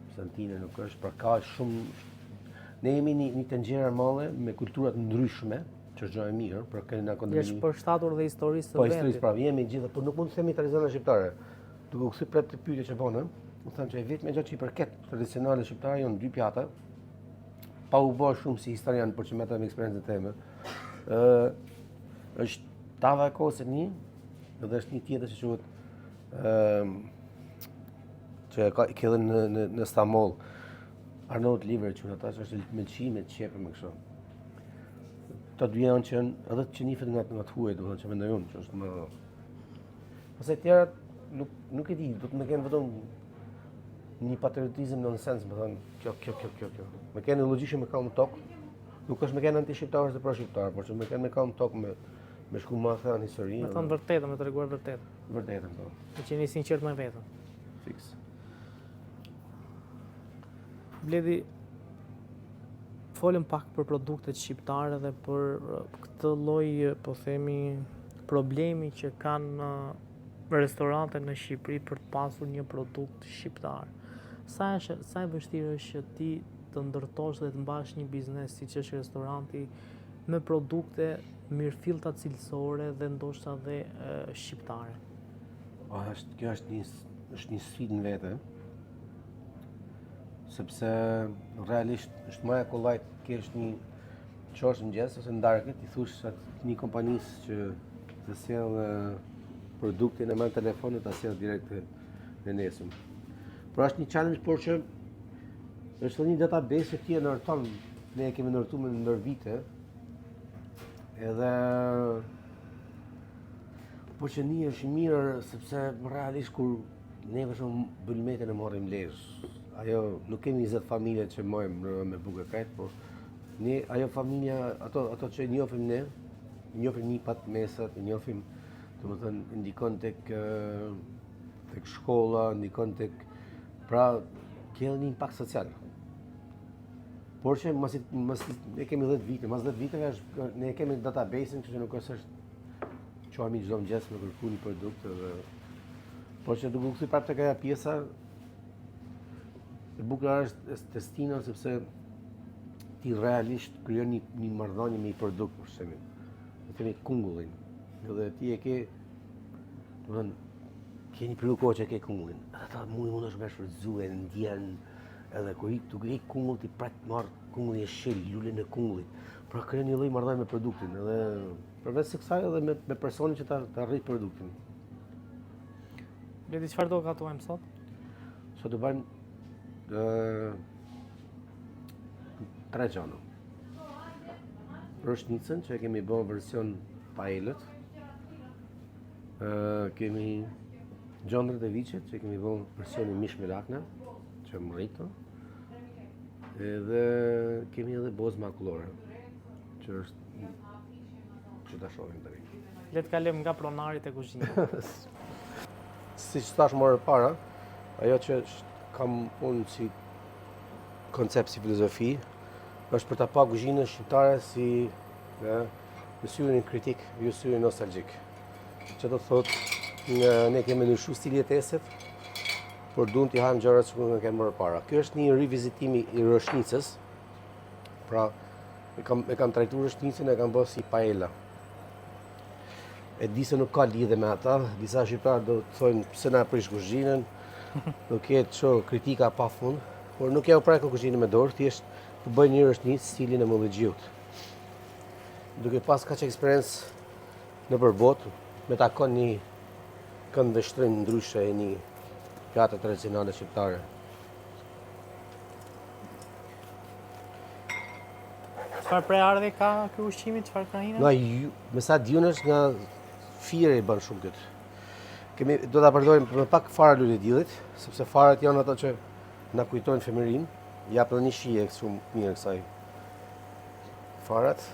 bizantine, nuk është, pra ka shumë. Ne jemi një tenxhere madhe me kultura të ndryshme, që është gjë e mirë, për keni na kondomini. Është përshtatur dhe historisë të Po vendit. historisë, pra jemi gjithë, por nuk mund të themi tradicionale shqiptare. Duke u kthy për të pyetje që bënë, u them që e vetmja gjë që i përket tradicionale shqiptare janë dy pjata, pa u bërë shumë si historian, por që me ata me eksperiencën time. Është tava e kosit një, edhe është një tjetër që quhet që ka edhe në Stamboll. Arnaut Liver që ata është me çime, çepe me kështu. Të dy janë që edhe që nifet nga të huaj, domethënë që mendoj unë që është më. Pastaj tjerat nuk e di, do të më kenë vetëm një patriotizëm nonsens, më thënë, kjo. Me kenë në logjikë me kam tok, nuk është me kenë anti-shqiptar ose pro-shqiptar, por që me kenë me kam tok me shku ma thënë histori. Me thënë vërtetën, me treguar vërtetën. Vërtetën, po. Me qeni sinqert me veten. Fiks. Bledi, folëm pak për produktet shqiptare dhe për këtë lloj, po themi, problemi që kanë restorante në Shqipëri për të pasur një produkt shqiptar. Sa e vështirë është që ti të ndërtosh dhe të mbash një biznes siç është restoranti me produkte mirëfillta cilësore dhe ndoshta dhe shqiptare? Kjo është një sfidë në vete, sepse realisht është më e kollajt kesh një çosh mëngjes ose ndarkët, i thush një kompanisë që të sjell produktin e merr telefonin ta sjell direkt në nesëm. Por është një challenge, por që është një database që ti e ndërton, ne e kemi ndërtuar me ndër vite, edhe po që një është mirë sepse realisht kur neve shumë bylmetën e morrim lesh. Ajo nuk kemi 20 familje që mojmë me bukë krejt, por ne ajo familja, ato që njohim ne, njohim nipat mesat, njohim, domethënë ndikon tek shkolla, ndikon tek, pra ka një impakt social. Por që ne kemi 10 vite, mas 10 viteve ne kemi database-in, kështu që nuk është qohemi çdo mëngjes me kërku një produkt edhe. Por që duke u kthy prapë tek ajo pjesa, e bukur është testina sepse ti realisht krijon një marrëdhënie me një produkt, për shembull. Ne kemi kungullin. Edhe ti e ke, domethënë ke një periudhë kohë që ke kungullin. Ata mundesh me shfrytëzu e ndjen, edhe kur i kungull ti prat marr kungullin e shil, lulën e kungullit. Pra krijon një lloj marrëdhënie me produktin, edhe përveç se kësaj edhe me personin që ta arrit produktin. Leti, çfarë do gatuajmë sot? Sot do bëjmë 3 gjana. Rëshnicën që e kemi bërë version paelët. Kemi gjondrët e viçit që kemi bërë versionin mish me lakna, që më rritë. Edhe kemi edhe bozë makullore, që është që ta shohim tani. Le të kalojmë nga pronarit e kuzhinës. Siç thash më parë, ajo që kam unë si koncept, si filozofi, është për ta pa kuzhinën shqiptare si në syrin kritik, jo syrin nostalgjik. Që do të thotë, ne kemi ndryshu stilin e tesit, por duam t'i hajmë gjërat që ne kemi më parë. Ky është një rivizitimi i rëshnicës. Pra, e kam trajtuar rëshnicën e kam bërë si paella. E di se nuk ka lidhje me ata, disa shqiptarë do të thonë pse na prish kuzhinën, do ketë ço kritika pafund, por nuk ja u prek kuzhinën me dorë, thjesht të bëj një rëshnicë stilin e Mollëxhiut. Duke pas kaq eksperiencë nëpër botë, me takon një kënd vështrim ndryshe e një pjatë tradicionale shqiptare. Çfarë prejardhje ka ky ushqimi, çfarë krahinën? Me sa diunesh nga fire i bën shumë këtë. Do ta përdorim me pak fara lule diellit, sepse farat janë ato që na kujtojnë femërinë, jap edhe një shije shumë mirë kësaj. Farat.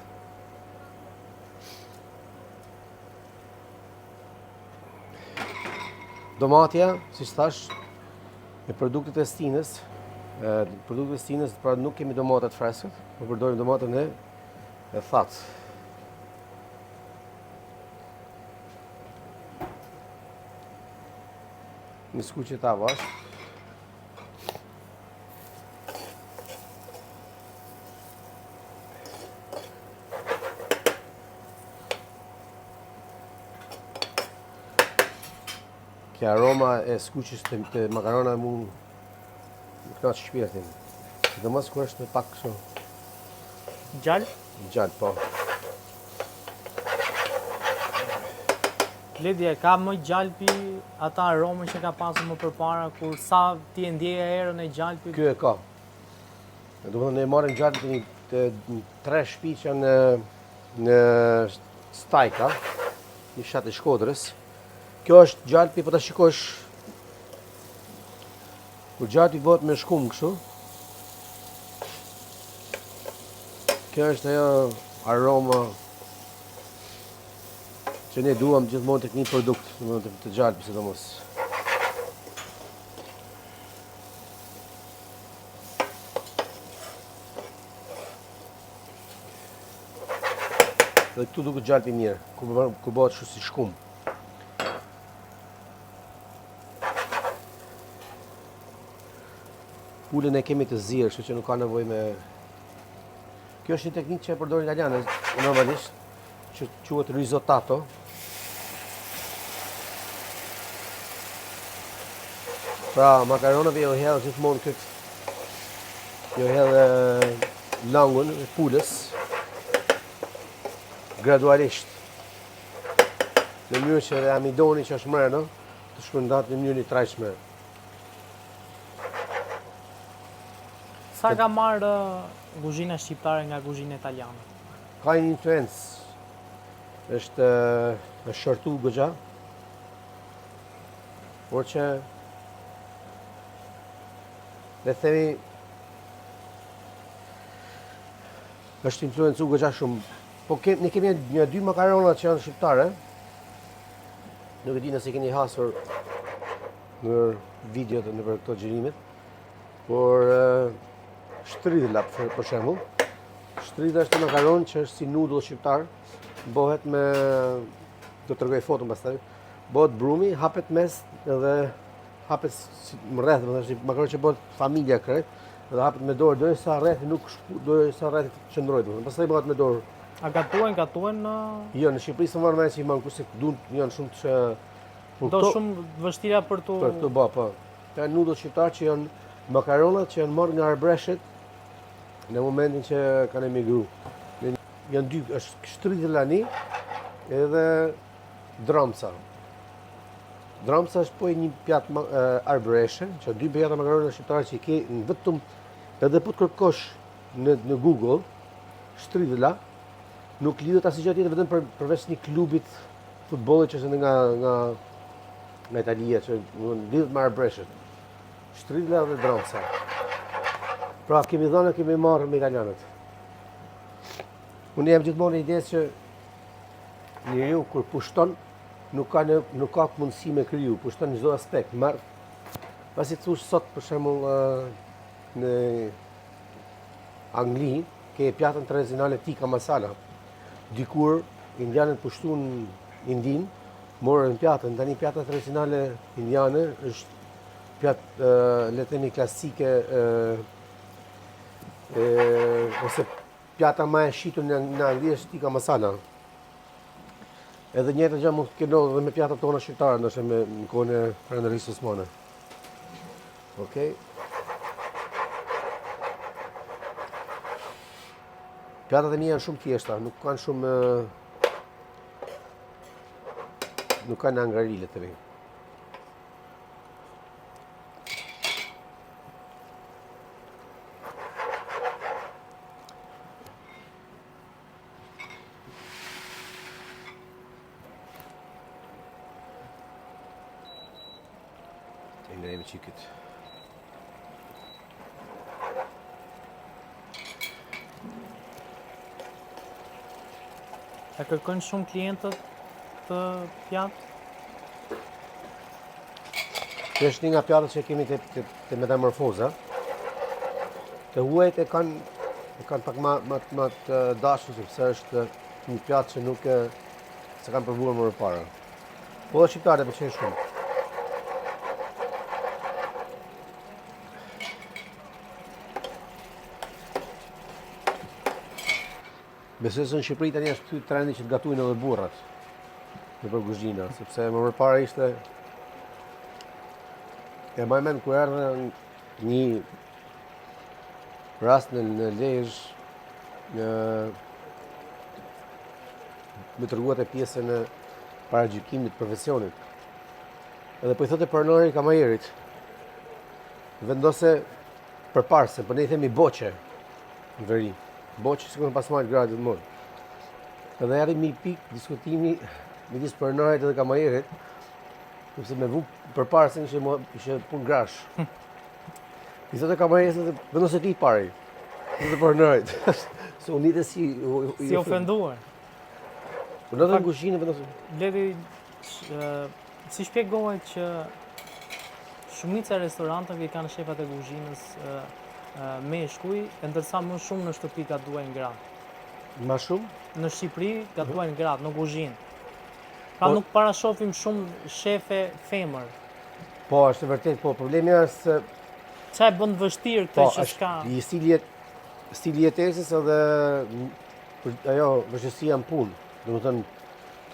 Domatja, siç thash, me produktet e stinës, pra nuk kemi domatat freskët, po përdorim domatën e thatë. Një skuqe të avash. Kjo aroma e skuqes të makarona mu më knaqë shpirtin. Sidomos kur është me pak kështu. Gjallë? Gjallë, po. Lidhje, ka më gjalpi ata aromën që ka pasur më përpara, kur sa ti e ndjeje erën e gjalpit? Ky e ka. Do të thonë ne marrim gjalpin të 3 shtëpi që janë në Stajka, në fshat e Shkodrës. Kjo është gjalpi, po ta shikosh kur gjalpi bëhet me shkum kështu. Kjo është ajo aroma që ne duam gjithmonë tek një produkt, domethënë të gjalpit sidomos. Dhe këtu duket gjalpi mirë, ku bëhet kështu si shkum. Pulën e kemi të zirë, kështu që nuk ka nevojë me. Kjo është një teknikë që e përdorin italianët normalisht, që quhet risottato. Pra, makaronave jo hedh gjithmonë këtë, jo hedh langun e pulës, gradualisht. Në mënyrë që edhe amidoni që është mrena, të shpërndat në mënyrë një trajshme. Sa ka marrë kuzhina shqiptare nga kuzhina italiane? Ka një influencë, është shërtu goxha, por që le themi është influencu goxha shumë. Po ne kemi një dy makarona që janë shqiptare. Nuk e di nëse keni hasur në videot e në për këto gjërimit, por shtrydla për shembull. Shtrydla është një makaron që është si noodle shqiptar, bëhet me, do të tregoj foton pastaj. Bëhet brumi, hapet mes edhe hapet më rreth, më thashë makaron që bëhet familja krejt, edhe hapet me dorë derisa rrethi nuk derisa rrethi qëndroj domethënë. Pastaj bëhet me dorë. A gatuhen në... Jo, në Shqipëri s'më marrë që i manë kurse janë shumë të do shumë vështira për të... Për të bë, po. Janë noodle shqiptar që janë makaronat që janë marrë nga arbreshet në momentin që kanë emigru. Janë dy, është shtrydlani edhe dramca. Dramca është po një pjatë arbreshe, që dy pjata makarona shqiptare që i ke në vetëm edhe po të kërkosh në Google, shtrydla, nuk lidhet asnjë gjë tjetër vetëm përveç një klubit futbollit që është nga Italia, që lidhet me arbreshet. Shtrydla dhe dramca. Pra kemi dhënë, kemi marrë me italianët. Unë jam gjithmonë në idesë që njeriu kur pushton nuk ka mundësi me kriju, pushton në çdo aspekt. Pasi thosh sot për shembull në Angli ke pjatën tradicionale tikka masala. Dikur indianët pushtun Indin, morën pjatën, tani pjata tradicionale indiane është pjatë le të themi klasike ose pjata më e shitur në Angli është tikka masala. Edhe njëjtë gjë mund të kenë edhe me pjatat tona shqiptare, ndoshta me në kohën e Pranërisë Osmane. Okej. Pjatat e mia janë shumë thjeshta, nuk kanë shumë nuk kanë angarile të mi. E ngrejmë qikit. E kërkojnë shumë klientët të pjatë? Kjo është një nga pjatët që kemi të metamorfoza. Të huajt e kanë pak më të dashur, sepse është një pjatë që nuk se kanë provuar më përpara. Po dhe shqiptarët e pëlqejnë shumë. Besoj se në Shqipëri tani është kthy trendi që të gatojnë edhe burrat nëpër kuzhina, sepse më përpara ishte e mbaj mend kur erdhe një rast në Lezhë më treguat e pjesën e paragjykimit profesionit. Edhe po i thotë pronari kamajerit, vendose përparse, po ne i themi boqe në veri. Boqe si këmë pas marrë gradit më. Edhe erdhi mi pikë diskutimi midis pronarit edhe kamajerit, sepse me vu përpara se ishte punë grash. I thotë kamajerit se vendose ti pari. Thotë pronarit. Se u nitë si ofenduar. Po në të kuzhinë vendose. Ledi, si shpjegohet që shumica e restoranteve i kanë shefat e kuzhinës meshkuj, ndërsa më shumë në shtëpi gatuajnë gratë. Ma shumë? Në Shqipëri gatuajnë gratë, në kuzhinë. Pra nuk parashofim shumë shefe femër. Po, është vërtet, po, problemi është se... Qa e bënd vështirë këtë që shka? Po, është stili jetesës edhe ajo vështirësia në punë. Dhe më thënë,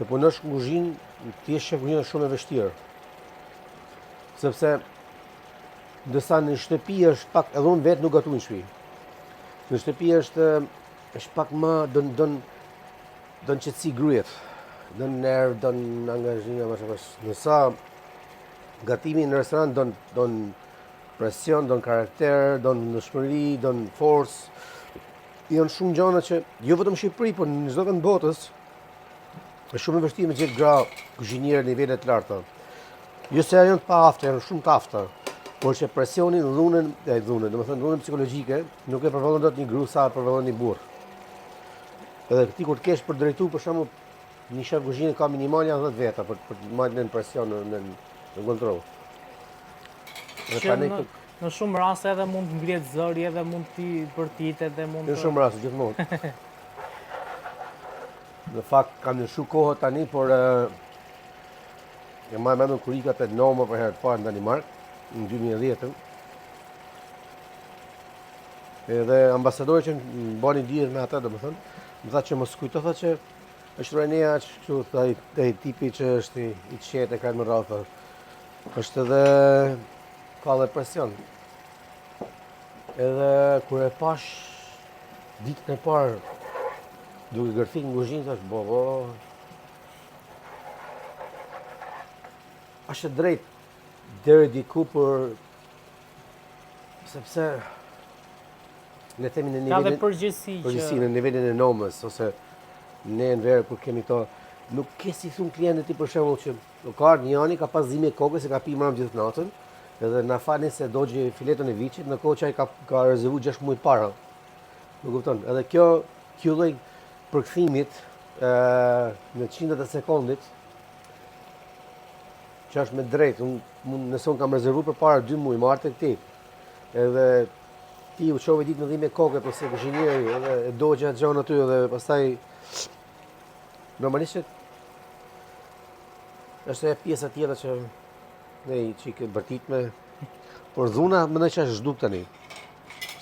të punosh në kuzhinë, ti je shef kuzhinë shumë e vështirë. Sepse Ndërsa në shtëpi është pak, edhe unë vetë nuk gatu në shtëpi. Në shtëpi është pak më, don qetësi gryet, don nerv, don angazhime, më shumë. Nësa gatimi në restoran don presion, don karakter, don ndëshmëri, don forcë. Janë shumë gjëra që jo vetëm në Shqipëri, por në çdo vend botës është shumë e vështirë me gjetë gra kuzhinierë nivele të larta. Jo se janë të paaftë, janë shumë të afta, por që presionin, dhunën psikologjike nuk e përvallon dot një gru sa e përvallon një burr. Edhe ti kur të kesh për drejtu, për shembull, një shef kuzhinë ka minimale 10 veta për të marrë në presion në kontroll. Që në shumë raste edhe mund të ngrihet zëri, edhe mund të bërtitet, edhe mund të... Në shumë raste, gjithmonë. Në fakt, kam në shumë kohë tani, por e marrë mendon kur ika te Noma për herë të parë në Danimark, në 2010. Edhe ambasadori që më bani dihet me ata, domethënë, më tha që mos kujto, tha që është Renea, kështu ai tipi që është i qetë e ka më radhë. Është edhe ka dhe presion. Edhe kur e pash ditën e parë duke gërthik në kuzhinë, thash, bo, është drejt deri diku për sepse le themi në Ka dhe nivelin përgjithësi në nivelin e Nomës ose ne në verë kur kemi to nuk ke si thun klientit ti për shembull që ka një ani ka pas zime kokës e ka pi mram gjithë natën edhe na falni se dogji filetën e viçit në kohë që ai ka rezervuar 6 muaj para. Më kupton? Edhe kjo lloj përkthimit në qindët e sekondit që është me drejt, nëse unë kam rezervuar për para 2 muaj, martë e këti, edhe ti u qove ditë në dhime koke, përse kuzhinieri, edhe e dogja gjonë aty, edhe pastaj, normalisht është e pjesa tjetër që ne i qikë bërtit me, por dhuna më në që është zhduk tani,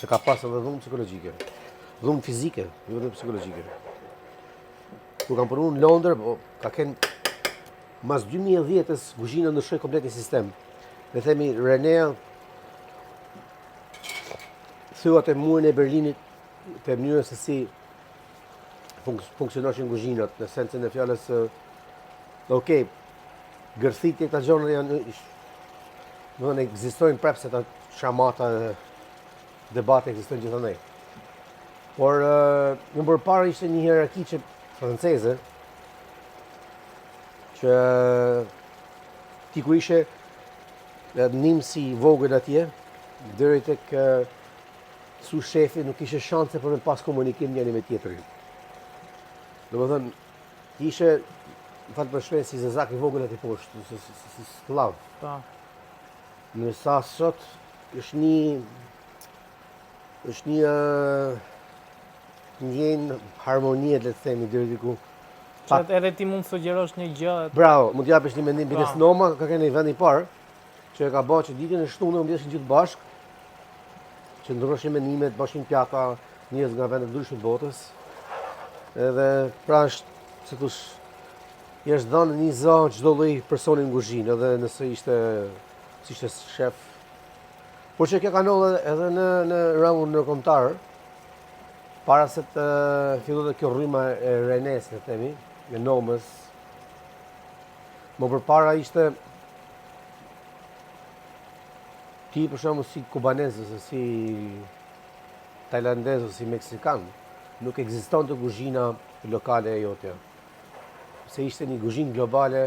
që ka pas edhe dhunë psikologjike, dhunë fizike, jo dhunë psikologjike. Kur kam punu në Londër, ka kenë mas 2010-ës kuzhina ndryshoi komplet një sistem. Ne themi Renea thuat e murin e Berlinit të mënyrën se si funksionoshin kuzhinat, në sensin e fjalës okej, gërthitje këta gjona janë domethënë ekzistojnë prapse ta shamata debate ekzistojnë gjithandaj. Por më përpara ishte një hierarki që franceze që ti kur ishe nimësi vogël atje, deri tek su shefi nuk ishe shanse për me pas komunikim njëri me tjetërin. Domethënë, ishe, më falë për shpesë, si zezak i vogël aty poshtë, si sklav. Pa. Në sa sot është një ndjenjë harmonie, le të themi, deri diku. Që edhe ti mund të sugjerosh një gjë. Bravo, mund t'japësh një mendim bides Noma, ka keni vend i parë, që e ka bërë që ditën e shtunë mbledheshin gjithë bashkë, që ndroshin mendimet, bashkin pjata, njerëz nga vende të ndryshme të botës. Edhe pra është, si thosh, i është dhënë një zonë çdo lloj personi në kuzhinë, edhe nëse ishte shef. Por që kjo ka ndodhur edhe në rangun ndërkombëtar, para se të fillonte kjo rryma e Renes, le themi, e Nomës. Më përpara ishte ti për shembull si kubanez ose si tajlandez ose si meksikan, nuk ekzistonte kuzhina lokale e jotja. Se ishte një kuzhinë globale,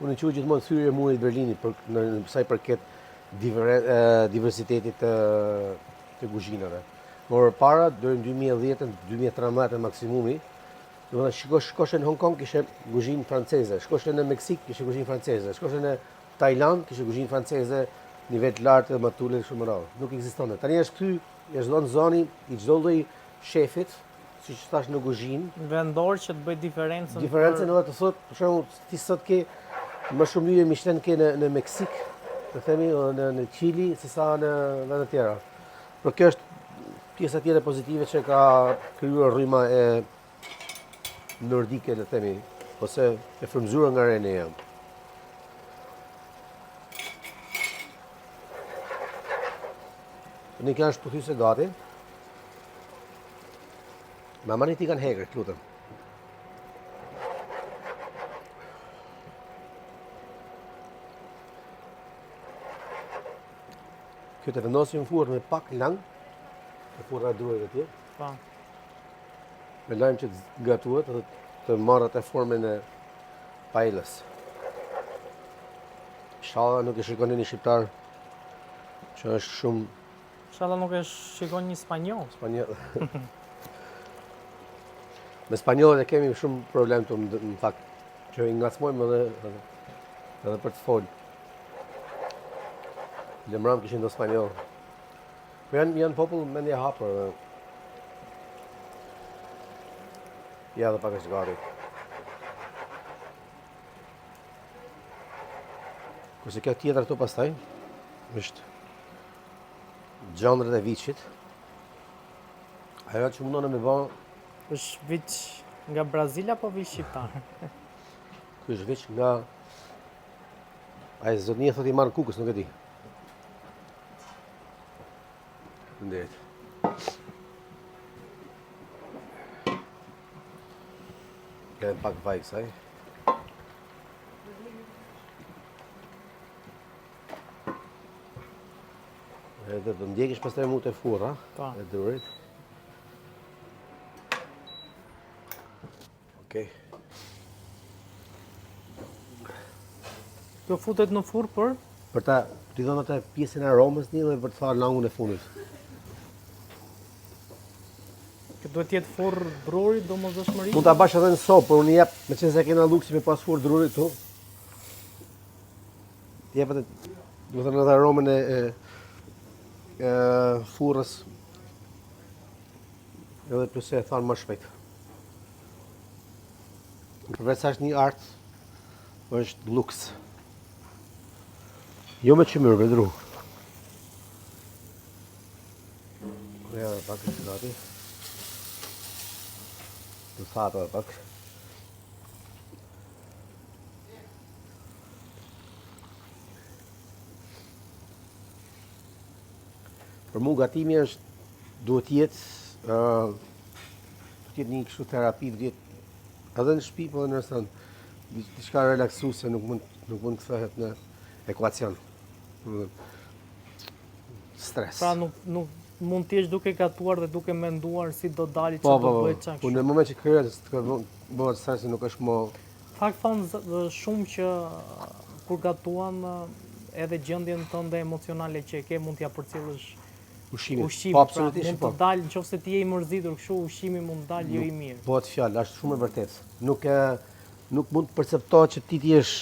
unë quaj gjithmonë thyrje e murit Berlinit në sa i përket diversitetit të kuzhinave. Më përpara, deri në 2010, 2013 maksimumi, domethënë shkoshe në Hong Kong kishe kuzhinë franceze, shkoshe në Meksik kishe kuzhinë franceze, shkoshe në Tajland kishe kuzhinë franceze, nivel të lartë dhe matule shumë radhë. Nuk ekzistonte. Tani është ky, është dhënë zoni i çdo lloj shefit, siç thash në kuzhinë, vendor që të bëj diferencën. Diferencën edhe të thotë, për shembull, ti sot ke më shumë lyje Michelin ke në Meksik, të themi, në Chili, sesa në vende të tjera. Por kjo është pjesa tjetër pozitive që ka krijuar rryma e nordike, le themi, ose e frymëzuar nga Renea. Një kjo është pothuajse gati. Ma marrni ti kanë hekër, lutem. Kjo të vendosim në furrë me pak lang, në furra e drurit e tjerë. Po. Me lajmë që të gatuhet dhe të marrët e formën e paellës. Inshallah nuk e shikoni një shqiptar që është shumë Inshallah nuk e shikon një spanjoll. spanjoll. Me spanjollët e kemi shumë problem të në fakt, që i ngacmojmë edhe për të folë. Lemram kishin do spanjoll. Po janë popull mendje hapur. Ja dhe pak është gati. Kurse kjo tjetër këtu pastaj është gjandrët e viçit. Ajo që mundon me bë, Është viç nga Brazila apo viç shqiptar? ky është viç nga ai zotnia thotë i marr kukës, nuk e di. Ndet. Ka pak vaj kësaj. Edhe do ndjekish pastaj mu të furra Po. e drurit. Okej. Kjo futet në furrë Për ta t'i dhënë atë pjesën e aromës një dhe për të tharë langun e fundit. që duhet të jetë furrë druri, domosdoshmëri. Mund ta bash edhe në sopë, por unë jep, me qenë se kena luksi me pas furrë drurit tu. Jep atë, do të thënë edhe aromën e furrës. Edhe plus e thanë më shpejt. Përveç sa është një art, është luks. Jo me qymyr, me dru. Ja, dhe pak është gati. Të thatë edhe pak. Për mu gatimi është, duhet jetë një kështu terapi, duhet jetë edhe në shtëpi, po edhe në restoran. Diçka relaksuese, nuk mund kthehet në ekuacion. Stres. Pra nuk mund të jesh duke gatuar dhe duke menduar si do dali Po, që do bëhet çak. po në moment që kryet, bëhet stresi nuk është më... Fakt thonë shumë që kur gatuan edhe gjendjen tënde emocionale që e ke mund t'ja përcjellësh Ushqimi. ushqimi. Po, Pra, absolutisht mund po. të dalë, nëse ti je i mërzitur kështu, ushqimi mund të dalë jo i mirë. Bëhet fjalë, është shumë e vërtetë. Nuk mund të perceptohet që ti t'jesh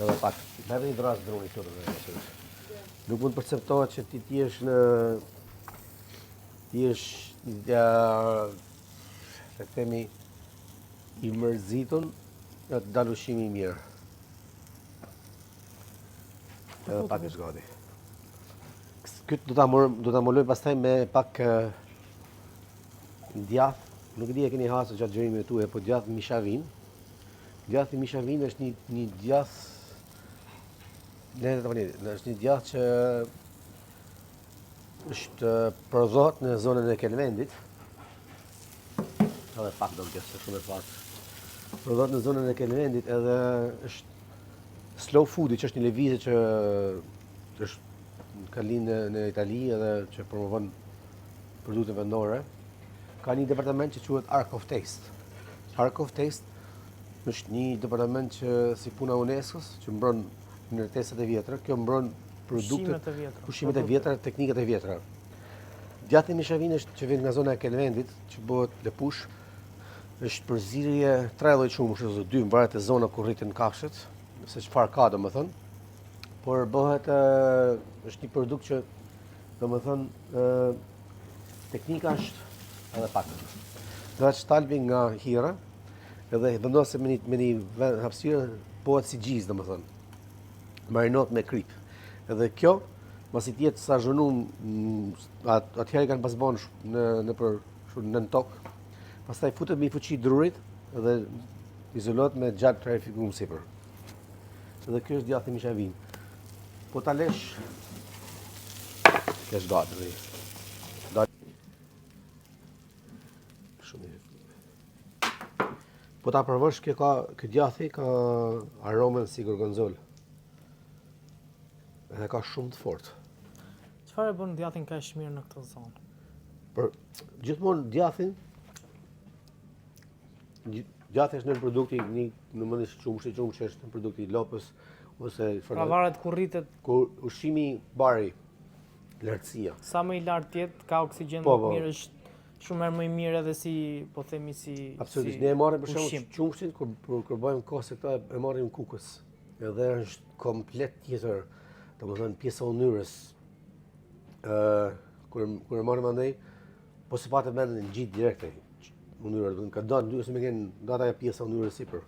edhe pak. Merr një dras druni këtu të. Nuk mund të perceptohet që ti t'jesh të themi i mërzitur dhe të dalë ushqimi i mirë. Edhe pak është gati. Këtë do ta moloj pastaj me pak djath. Nuk e di e keni hasur gjatë xhirimit tuaj, po djath mishavin. Djathi mishavin është një djath është një djath që është prodhohet në zonën e Kelvendit. Edhe pak do të gjasë shumë e pak. Prodhohet në zonën e Kelvendit edhe është slow food, që është një lëvizje që është ka linë në Itali edhe që promovon produkte vendore. Ka një departament që quhet Ark of Taste. Ark of Taste është një departament që si puna UNESCO-s, që mbron ndërtesat e vjetra, kjo mbron produktet, ushqimet e vjetra, teknikat e vjetra. Djathi mishavin është që vjen nga zona e Kelvendit, që bëhet lepush, është përzierje 3 lloj çumush ose 2, varet e zona ku rriten kafshët, se çfarë ka domethënë. Por bëhet është një produkt që domethënë teknika është edhe pak. Dhe shtalbi nga hira, edhe vendose me një hapësirë bëhet si gjizë domethënë. Marinot me krip. Edhe kjo, masi tjetë sazhonum, atëherë kanë pas bënë në tokë, pastaj futet me i fuqi drurit edhe izolohet me gjatë trafikuar sipër. Edhe kjo është djathi mishavin. Po ta lesh Kjo është gati. Shumë mirë. Po ta përvosh ky djathi ka aromën si gorgonzol. Edhe ka shumë të fortë. Çfarë e bën djathin kaq mirë në këtë zonë? Për gjithmonë djathi është në produkti në mënyrë çumshi është në produkti lopës ose Pra varet ku rritet, kur ushqimi bari, lartësia. sa më i lartë jetë, ka oksigjen Po, më të mirë, është shumë herë më i mirë edhe si, po themi si Absolutisht. si Ne e marrim për shembull ushqim. qumshin kur bëjmë kose këta e marrim kukës. Edhe është komplet tjetër, domethënë pjesa e ynyrës. Kur e marrim andaj, po se patë mendin gjithë direkte. Ynyrë, do të ka dalë ynyrës me kanë data e pjesa e ynyrës sipër.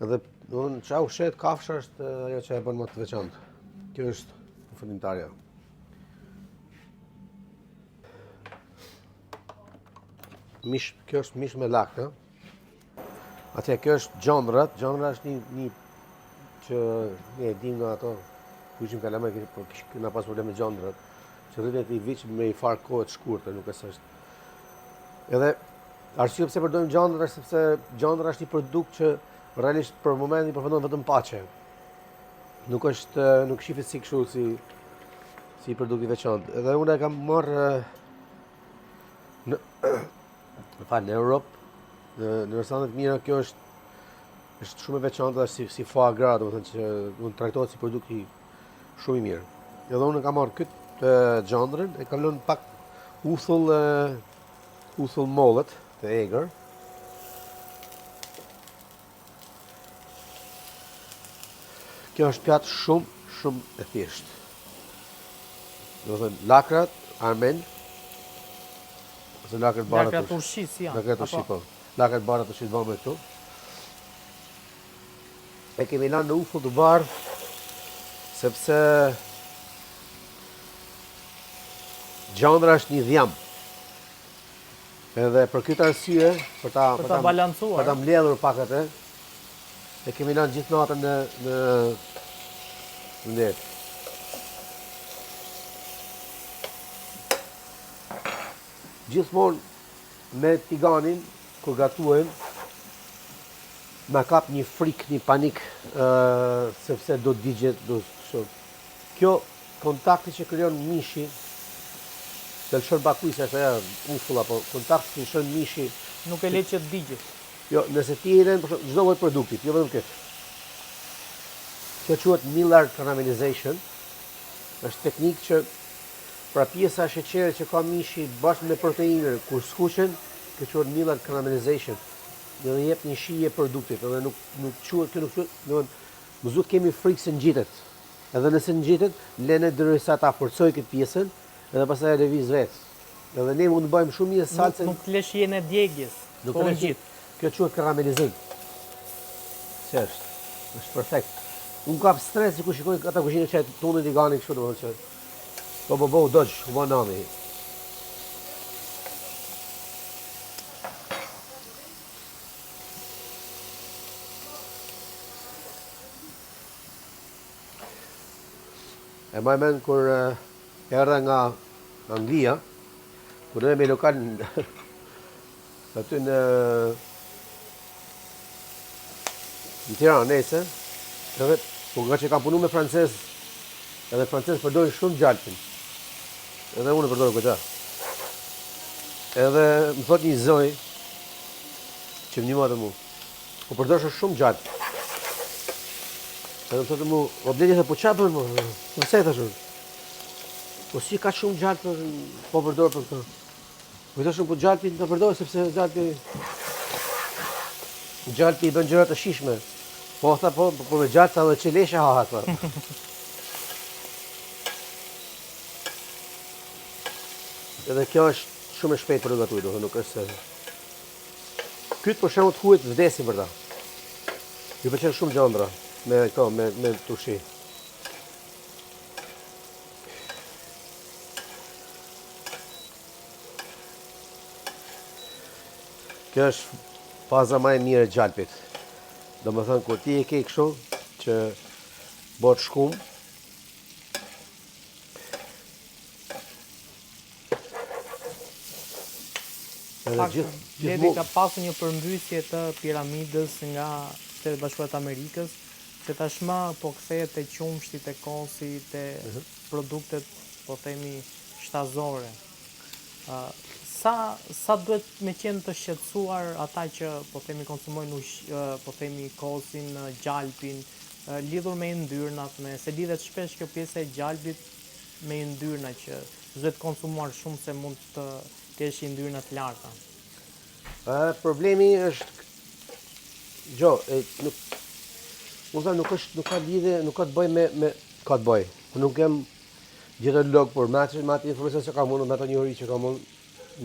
Edhe domethënë çau shet kafsha është ajo që e bën më të veçantë. Kjo është fundimtarja. Kjo është mish me lak, ë? Atje kjo është gjondra është një që ne e dim nga ato ku ishim kalamaj, po kena pas problem me gjondrat, që rritet i viç me i far kohë të shkurtë, nuk e s'është. Edhe arsye pse përdojmë gjondra është sepse gjondra është një produkt që realisht për momentin përfundon vetëm paçe. Nuk shifet si kështu si produkt i veçantë. Edhe unë e kam marrë në Europë, në restorante të mira, kjo është shumë e veçantë dhe si foie gras, domethënë që mund trajtohet si produkt i shumë i mirë. Edhe unë kam marrë këtë gjondrën, e kam lënë pak uthull mollet të egër. Kjo është pjatë shumë e thjeshtë. Domethënë lakrat, armen, ose lakrat bara Lakrat ushqi si janë. Lakrat ushqi, po. Lakrat bara të shqit me këtu. E kemi lanë në uthull të bardhë, sepse gjondra është një dhjam. Edhe për këtë arsye, për ta balancuar, për ta mbledhur pak atë, e kemi lanë gjithë natën në ndet. Gjithmonë me tiganin, kur gatuajmë, ma kap një frik, një panik, sepse do të digjet, kjo kontakti që krijon mishi, të lëshon bakuj, se është aja uthull, apo kontakti që lëshon mishi. Nuk e le që të digjet. Jo, nëse ti e lën çdo lloj produktit, jo vetëm këtë. Kjo quhet Maillard caramelization. Është teknikë që pra pjesa sheqere që ka mishi bashkë me proteinën kur skuqen, kjo quhet Maillard caramelization. Dhe jep një shije produktit, edhe nuk quhet, kjo nuk quhet, domethënë mos kemi frikë se ngjitet. Edhe nëse ngjitet, lënë derisa ta forcoj këtë pjesën, edhe pastaj e lëviz vetë. Edhe ne mund të bëjmë shumë mirë salcën. Nuk të lesh shijen e djegjes. Nuk e lesh. Kjo quhet karamelizim. Si është? Është perfekt. Unë kap stres që ku shikoj ata kuzhinë që tunën i gani kështu domethënë që po dodge, u bë nami. E më mend kur erdha nga Anglia, kur ne me lokal aty në Tiranë nese, edhe po nga që kam punu me francez, edhe francez përdorin shumë gjalpin. Edhe unë përdojnë këta. Edhe më thot një zoj, që më një matë mu, po përdojnë shumë gjalp. Edhe më thotë mu, o bledi dhe po qapën mu, më se të shumë. Po si ka shumë gjalp, po përdojnë për këta. Po të shumë po gjalpi të përdojnë, sepse gjalpi i bën gjëra të shishme. Po tha po me gjalp ta dhe që leshe hahat. Edhe kjo është shumë e shpejt për të gatuar, nuk është se. Kyt për shembull të huajt vdesin për ta. Ju pëlqen shumë gjondra me tushi. Kjo është faza më e mirë e gjalpit. Domethënë kur ti e ke kështu që bëhet shkum, Edhe Pak, gjithmonë- Ledi ka pasur një përmbysje të piramidës nga Shtetet Bashkuara të Amerikës, se tashmë po kthehet te qumshti, te kosi, te produktet, po themi, shtazore. Sa duhet me qenë të shqetësuar ata që po themi konsumojnë po themi kosin, gjalpin, lidhur me yndyrnat, se lidhet shpesh kjo pjesa e gjalpit me yndyrna që duhet konsumuar shumë se mund të kesh yndyrna të larta. Problemi është Gjo, nuk ka lidhje, nuk ka të bëj me ka të bëj. Nuk jam gjitholog, por me atë informacion që kam unë, me ato njohuri që kam unë,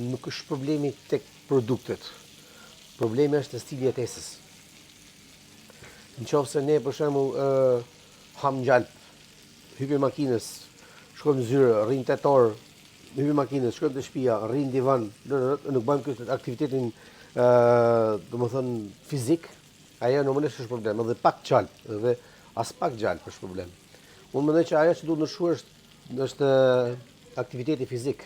nuk është problemi tek produktet. Problemi është te stili i jetesës. Nëse ne për shembull ham gjalp, hypim makinës, shkojmë në zyrë, rrim 8 orë, hypim makinës, shkojmë te shtëpia, rrim divan, nuk bëjmë këtë aktivitetin domethënë fizik, ajo normalisht është problem, edhe pak gjalp, edhe as pak gjalp është problem. Unë mendoj që ajo që duhet ndryshuar është aktiviteti fizik.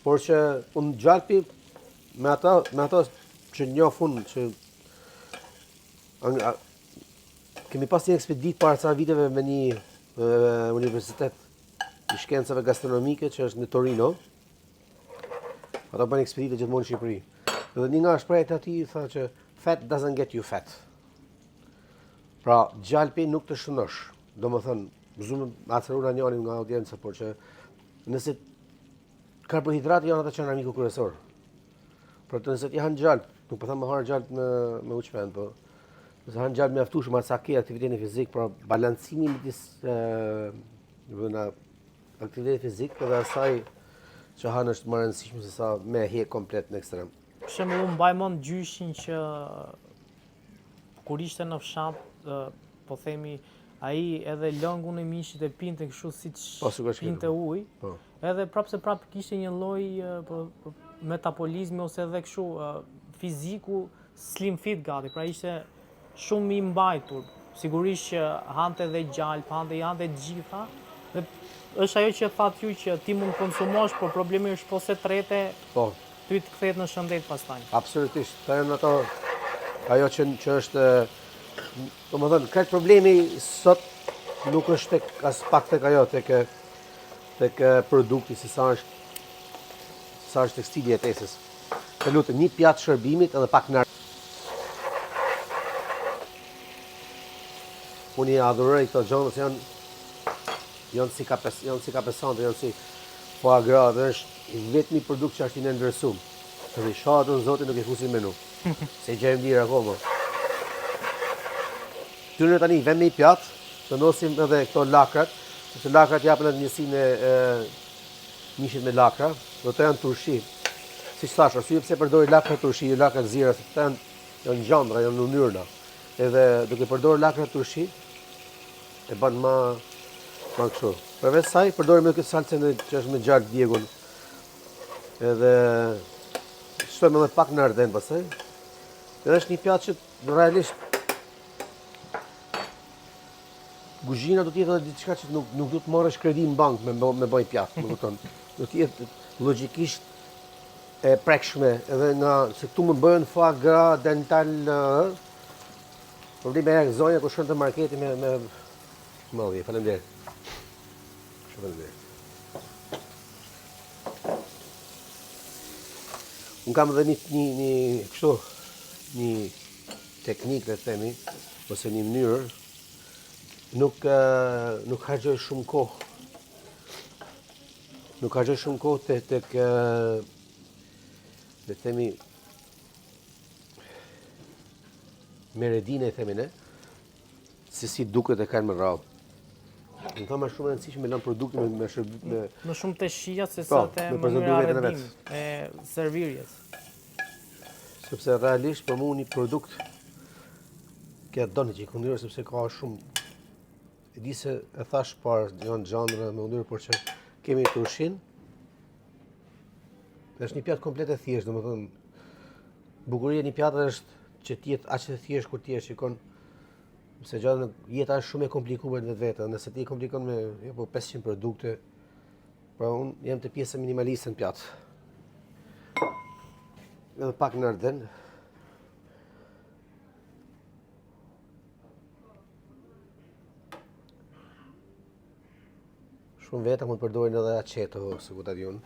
Por që unë gjalpi me ato që njohun që kemi pas një ekspedit para ca viteve me një universitet i shkencave gastronomike që është në Torino. Ata bën ekspedite gjithmonë në Shqipëri. Dhe një nga shprehjet e atij tha që fat doesn't get you fat. Pra, gjalpi nuk të shënosh. Domethënë, zumë atëherë njërin nga audiencë, por që nëse karbohidrati janë ata që janë armiku kryesor. Por nëse ti han gjalp, nuk po them më har gjalp me uçmen, po nëse han gjalp mjaftueshëm sa ke aktivitetin fizik, pra balancimi midis aktivitetit fizik dhe asaj që han është më e rëndësishme se sa me hje komplet në ekstrem. Për shembull, unë mbaj mend gjyshin që kur ishte në fshat, po themi, ai edhe lëngun e mishit e pinte kështu siç pinte ujë. Po. Edhe prapë kishte një lloj metabolizmi ose edhe kështu fiziku slim fit gati, pra ishte shumë i mbajtur. Sigurisht që hante dhe gjalp, hante të gjitha. Dhe është ajo që thatë ju që ti mund konsumosh, por problemi është po se trete, Po. ty të kthehet në shëndet pastaj. Absolutisht. Këto janë ajo që është domethënë këtë problemi sot nuk është as pak tek ajo tek produkti se sa është tek stili i jetesës. Të lutem, një pjatë shërbimit edhe pak nar. Unë i adhuroj këto gjëra se janë si kapesante, janë si foie gras, dhe është vetmi produkt që është i ndërsuar. Edhe shohatën zoti nuk e fusin menu. Se gjë e mirë akoma. Tyre tani vëm me i pjatë, të nosim edhe këto lakrat, sepse lakrat japën atë njësinë e mishit me lakra, do të janë turshi. Siç thash, arsye pse përdori lakra turshi, lakra zira, sepse janë gjandra, janë ynyrna. Edhe duke përdorur lakra turshi, e bën më kështu. Përveç saj, përdorim edhe këtë salcën që është me gjalp djegun. Edhe shtojmë edhe pak në arden pastaj. Edhe është një pjatë që realisht kuzhina do të jetë edhe diçka që nuk do të marrësh kredi në bank me bëj pjatë, më kupton. Do të jetë logjikisht e prekshme, edhe nga se këtu më bëhen foie gras, dental, probleme e zonja ku shkon te marketi me mëllje. Faleminderit. Faleminderit. Unë kam edhe një teknikë, le të themi, ose një mënyrë, nuk harxoj shumë kohë. Nuk harxoj shumë kohë tek le të themi meredinë e themi ne, se si duket e kanë më rradh. Në thëma shumë e rëndësishme me lënë produkte më shumë të shija se sa të mënyra arredim e servirjes. Sepse realisht për mu një produkt kja doni që i këndyrë, sepse ka shumë, e di se e thash parë, janë gjandra me undyrë, por që kemi turshin, është një pjatë komplet e thjesht, do më thënë, bukuria një pjatë është që tjetë aq të thjesht kur tjetë, shikon, se gjatë jeta është shumë e komplikuar në vetë, nëse ti komplikon me 500 produkte, pra unë jam të pjesë minimaliste në pjatë. edhe pak në Arden. Shumë veta mund të përdorin edhe aceto, se ku ta di unë,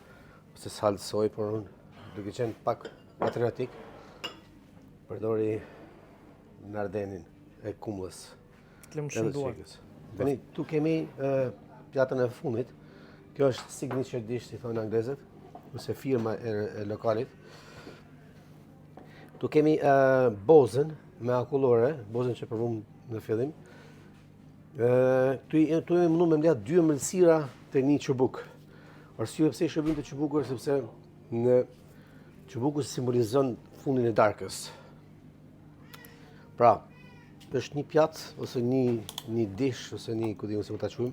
ose sallë soj, por unë duke qenë pak patriotik, përdori në Ardenin e kumllës. Të lëmë Edhe shënduar. çekës. Tani, tu kemi pjatën e fundit. Kjo është signature dish, si thonë anglezët, ose firma e lokalit. Tu kemi bozën me akullore, bozën që përvum në fillim. Tu e mundu me mbledh 2 ëmbëlsira të një çubuk. Arsye pse i shërbim të çubuku është sepse në çubuku simbolizon fundin e darkës. Pra, është një pjatë ose një dish ose një ku diun se ku ta quajmë.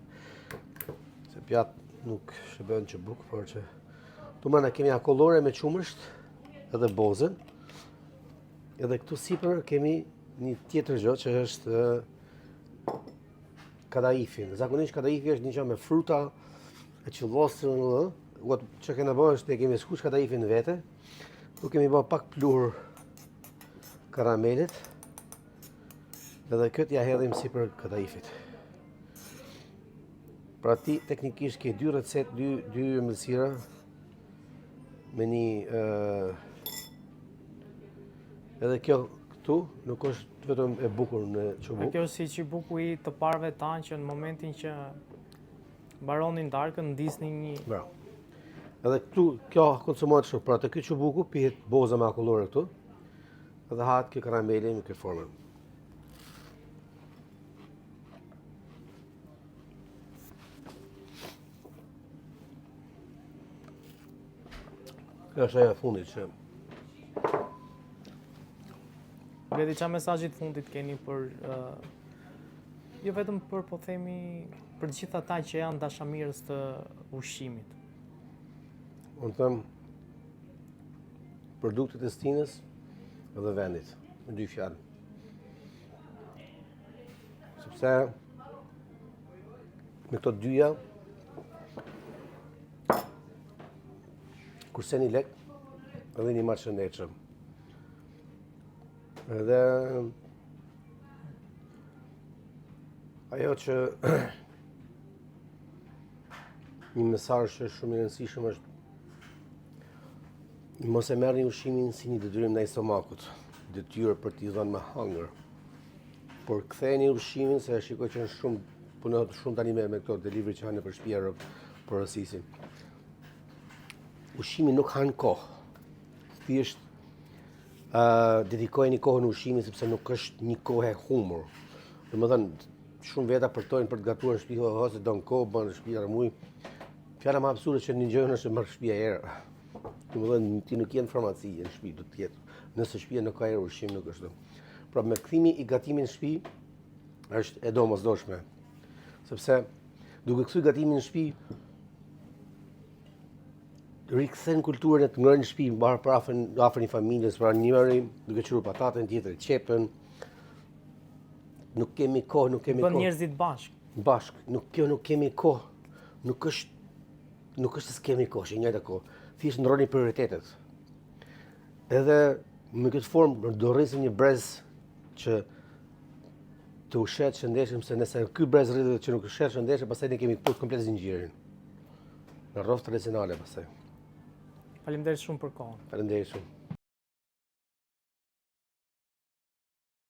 Se pjatë nuk shërben çubuk, por që tu mana kemi akullore me qumësht edhe bozën. Edhe këtu sipër kemi një tjetër gjë që është kadaifin. Zakonisht kadaifi është një gjë me fruta, e qëllosur, që kena bërë është ne kemi skuq kadaifin në vete. Tu kemi bërë pak pluhur karamelit. Edhe këtë ja hedhim sipër kadaifit. Pra ti teknikisht ke 2 recetë, 2 ëmbëlsira me një edhe kjo këtu nuk është vetëm e bukur në çubuk. Kjo është si çubuku i të parëve tanë që në momentin që mbaronin darkën ndisnin një. Bravo. Edhe këtu kjo konsumohet shumë. Pra te ky çubuku pihet boza me akullore këtu. Edhe hahet kjo karameli në këtë formën. Kjo është ajo e fundit që Bledi, qa mesazhit fundit keni për jo vetëm për po themi për të gjithë ata që janë dashamirës të ushqimit. unë them produktet e Stinës edhe vendit, me 2 fjalë. Sepse me këto dyja kurse një lek edhe një matë shëndetshëm. Edhe ajo që një mesazh që është shumë i rëndësishëm është mos e merrni ushqimin si një detyrim ndaj stomakut, detyrë për t'i dhënë me hunger. Por ktheni ushqimin se e shikoj që është shumë punohet shumë tani me këto delivery që hanë nëpër shtëpi porosisin. Ushqimi nuk han kohë. Thjesht dedikojeni kohën ushqimit sepse nuk është një kohë e humur. Domethënë, shumë veta përtojnë për të gatuar në shtëpi, ose don kohë, bën në shtëpi armuj. Fjala më absurde që një gjë është të marrë shtëpia erë. Domethënë, ti nuk je në farmaci në shtëpi, do të jetë. Nëse shtëpia nuk ka erë, ushqim nuk është. Pra me kthimi i gatimit në shtëpi është e domosdoshme. Sepse duke kthy gatimin në shtëpi rikthen kulturën e të ngrënë në shtëpi, mbar për afër një familjes, pra njëri duke qenë patatën, tjetri qepën. Nuk kemi kohë, nuk kemi kohë. Bën njerëzit Bashk, nuk kemi kohë. Nuk është se s'kemi kohë, është e njëjta kohë. Thjesht ndroni prioritetet. Edhe me këtë formë do rrisim një brez që të ushet shëndetshëm, se nëse ky brez rritet që nuk ushet shëndetshëm, pastaj ne kemi punë komplet zinxhirin. Në rroft tradicionale pastaj. Faleminderit shumë për kohën. Faleminderit shumë.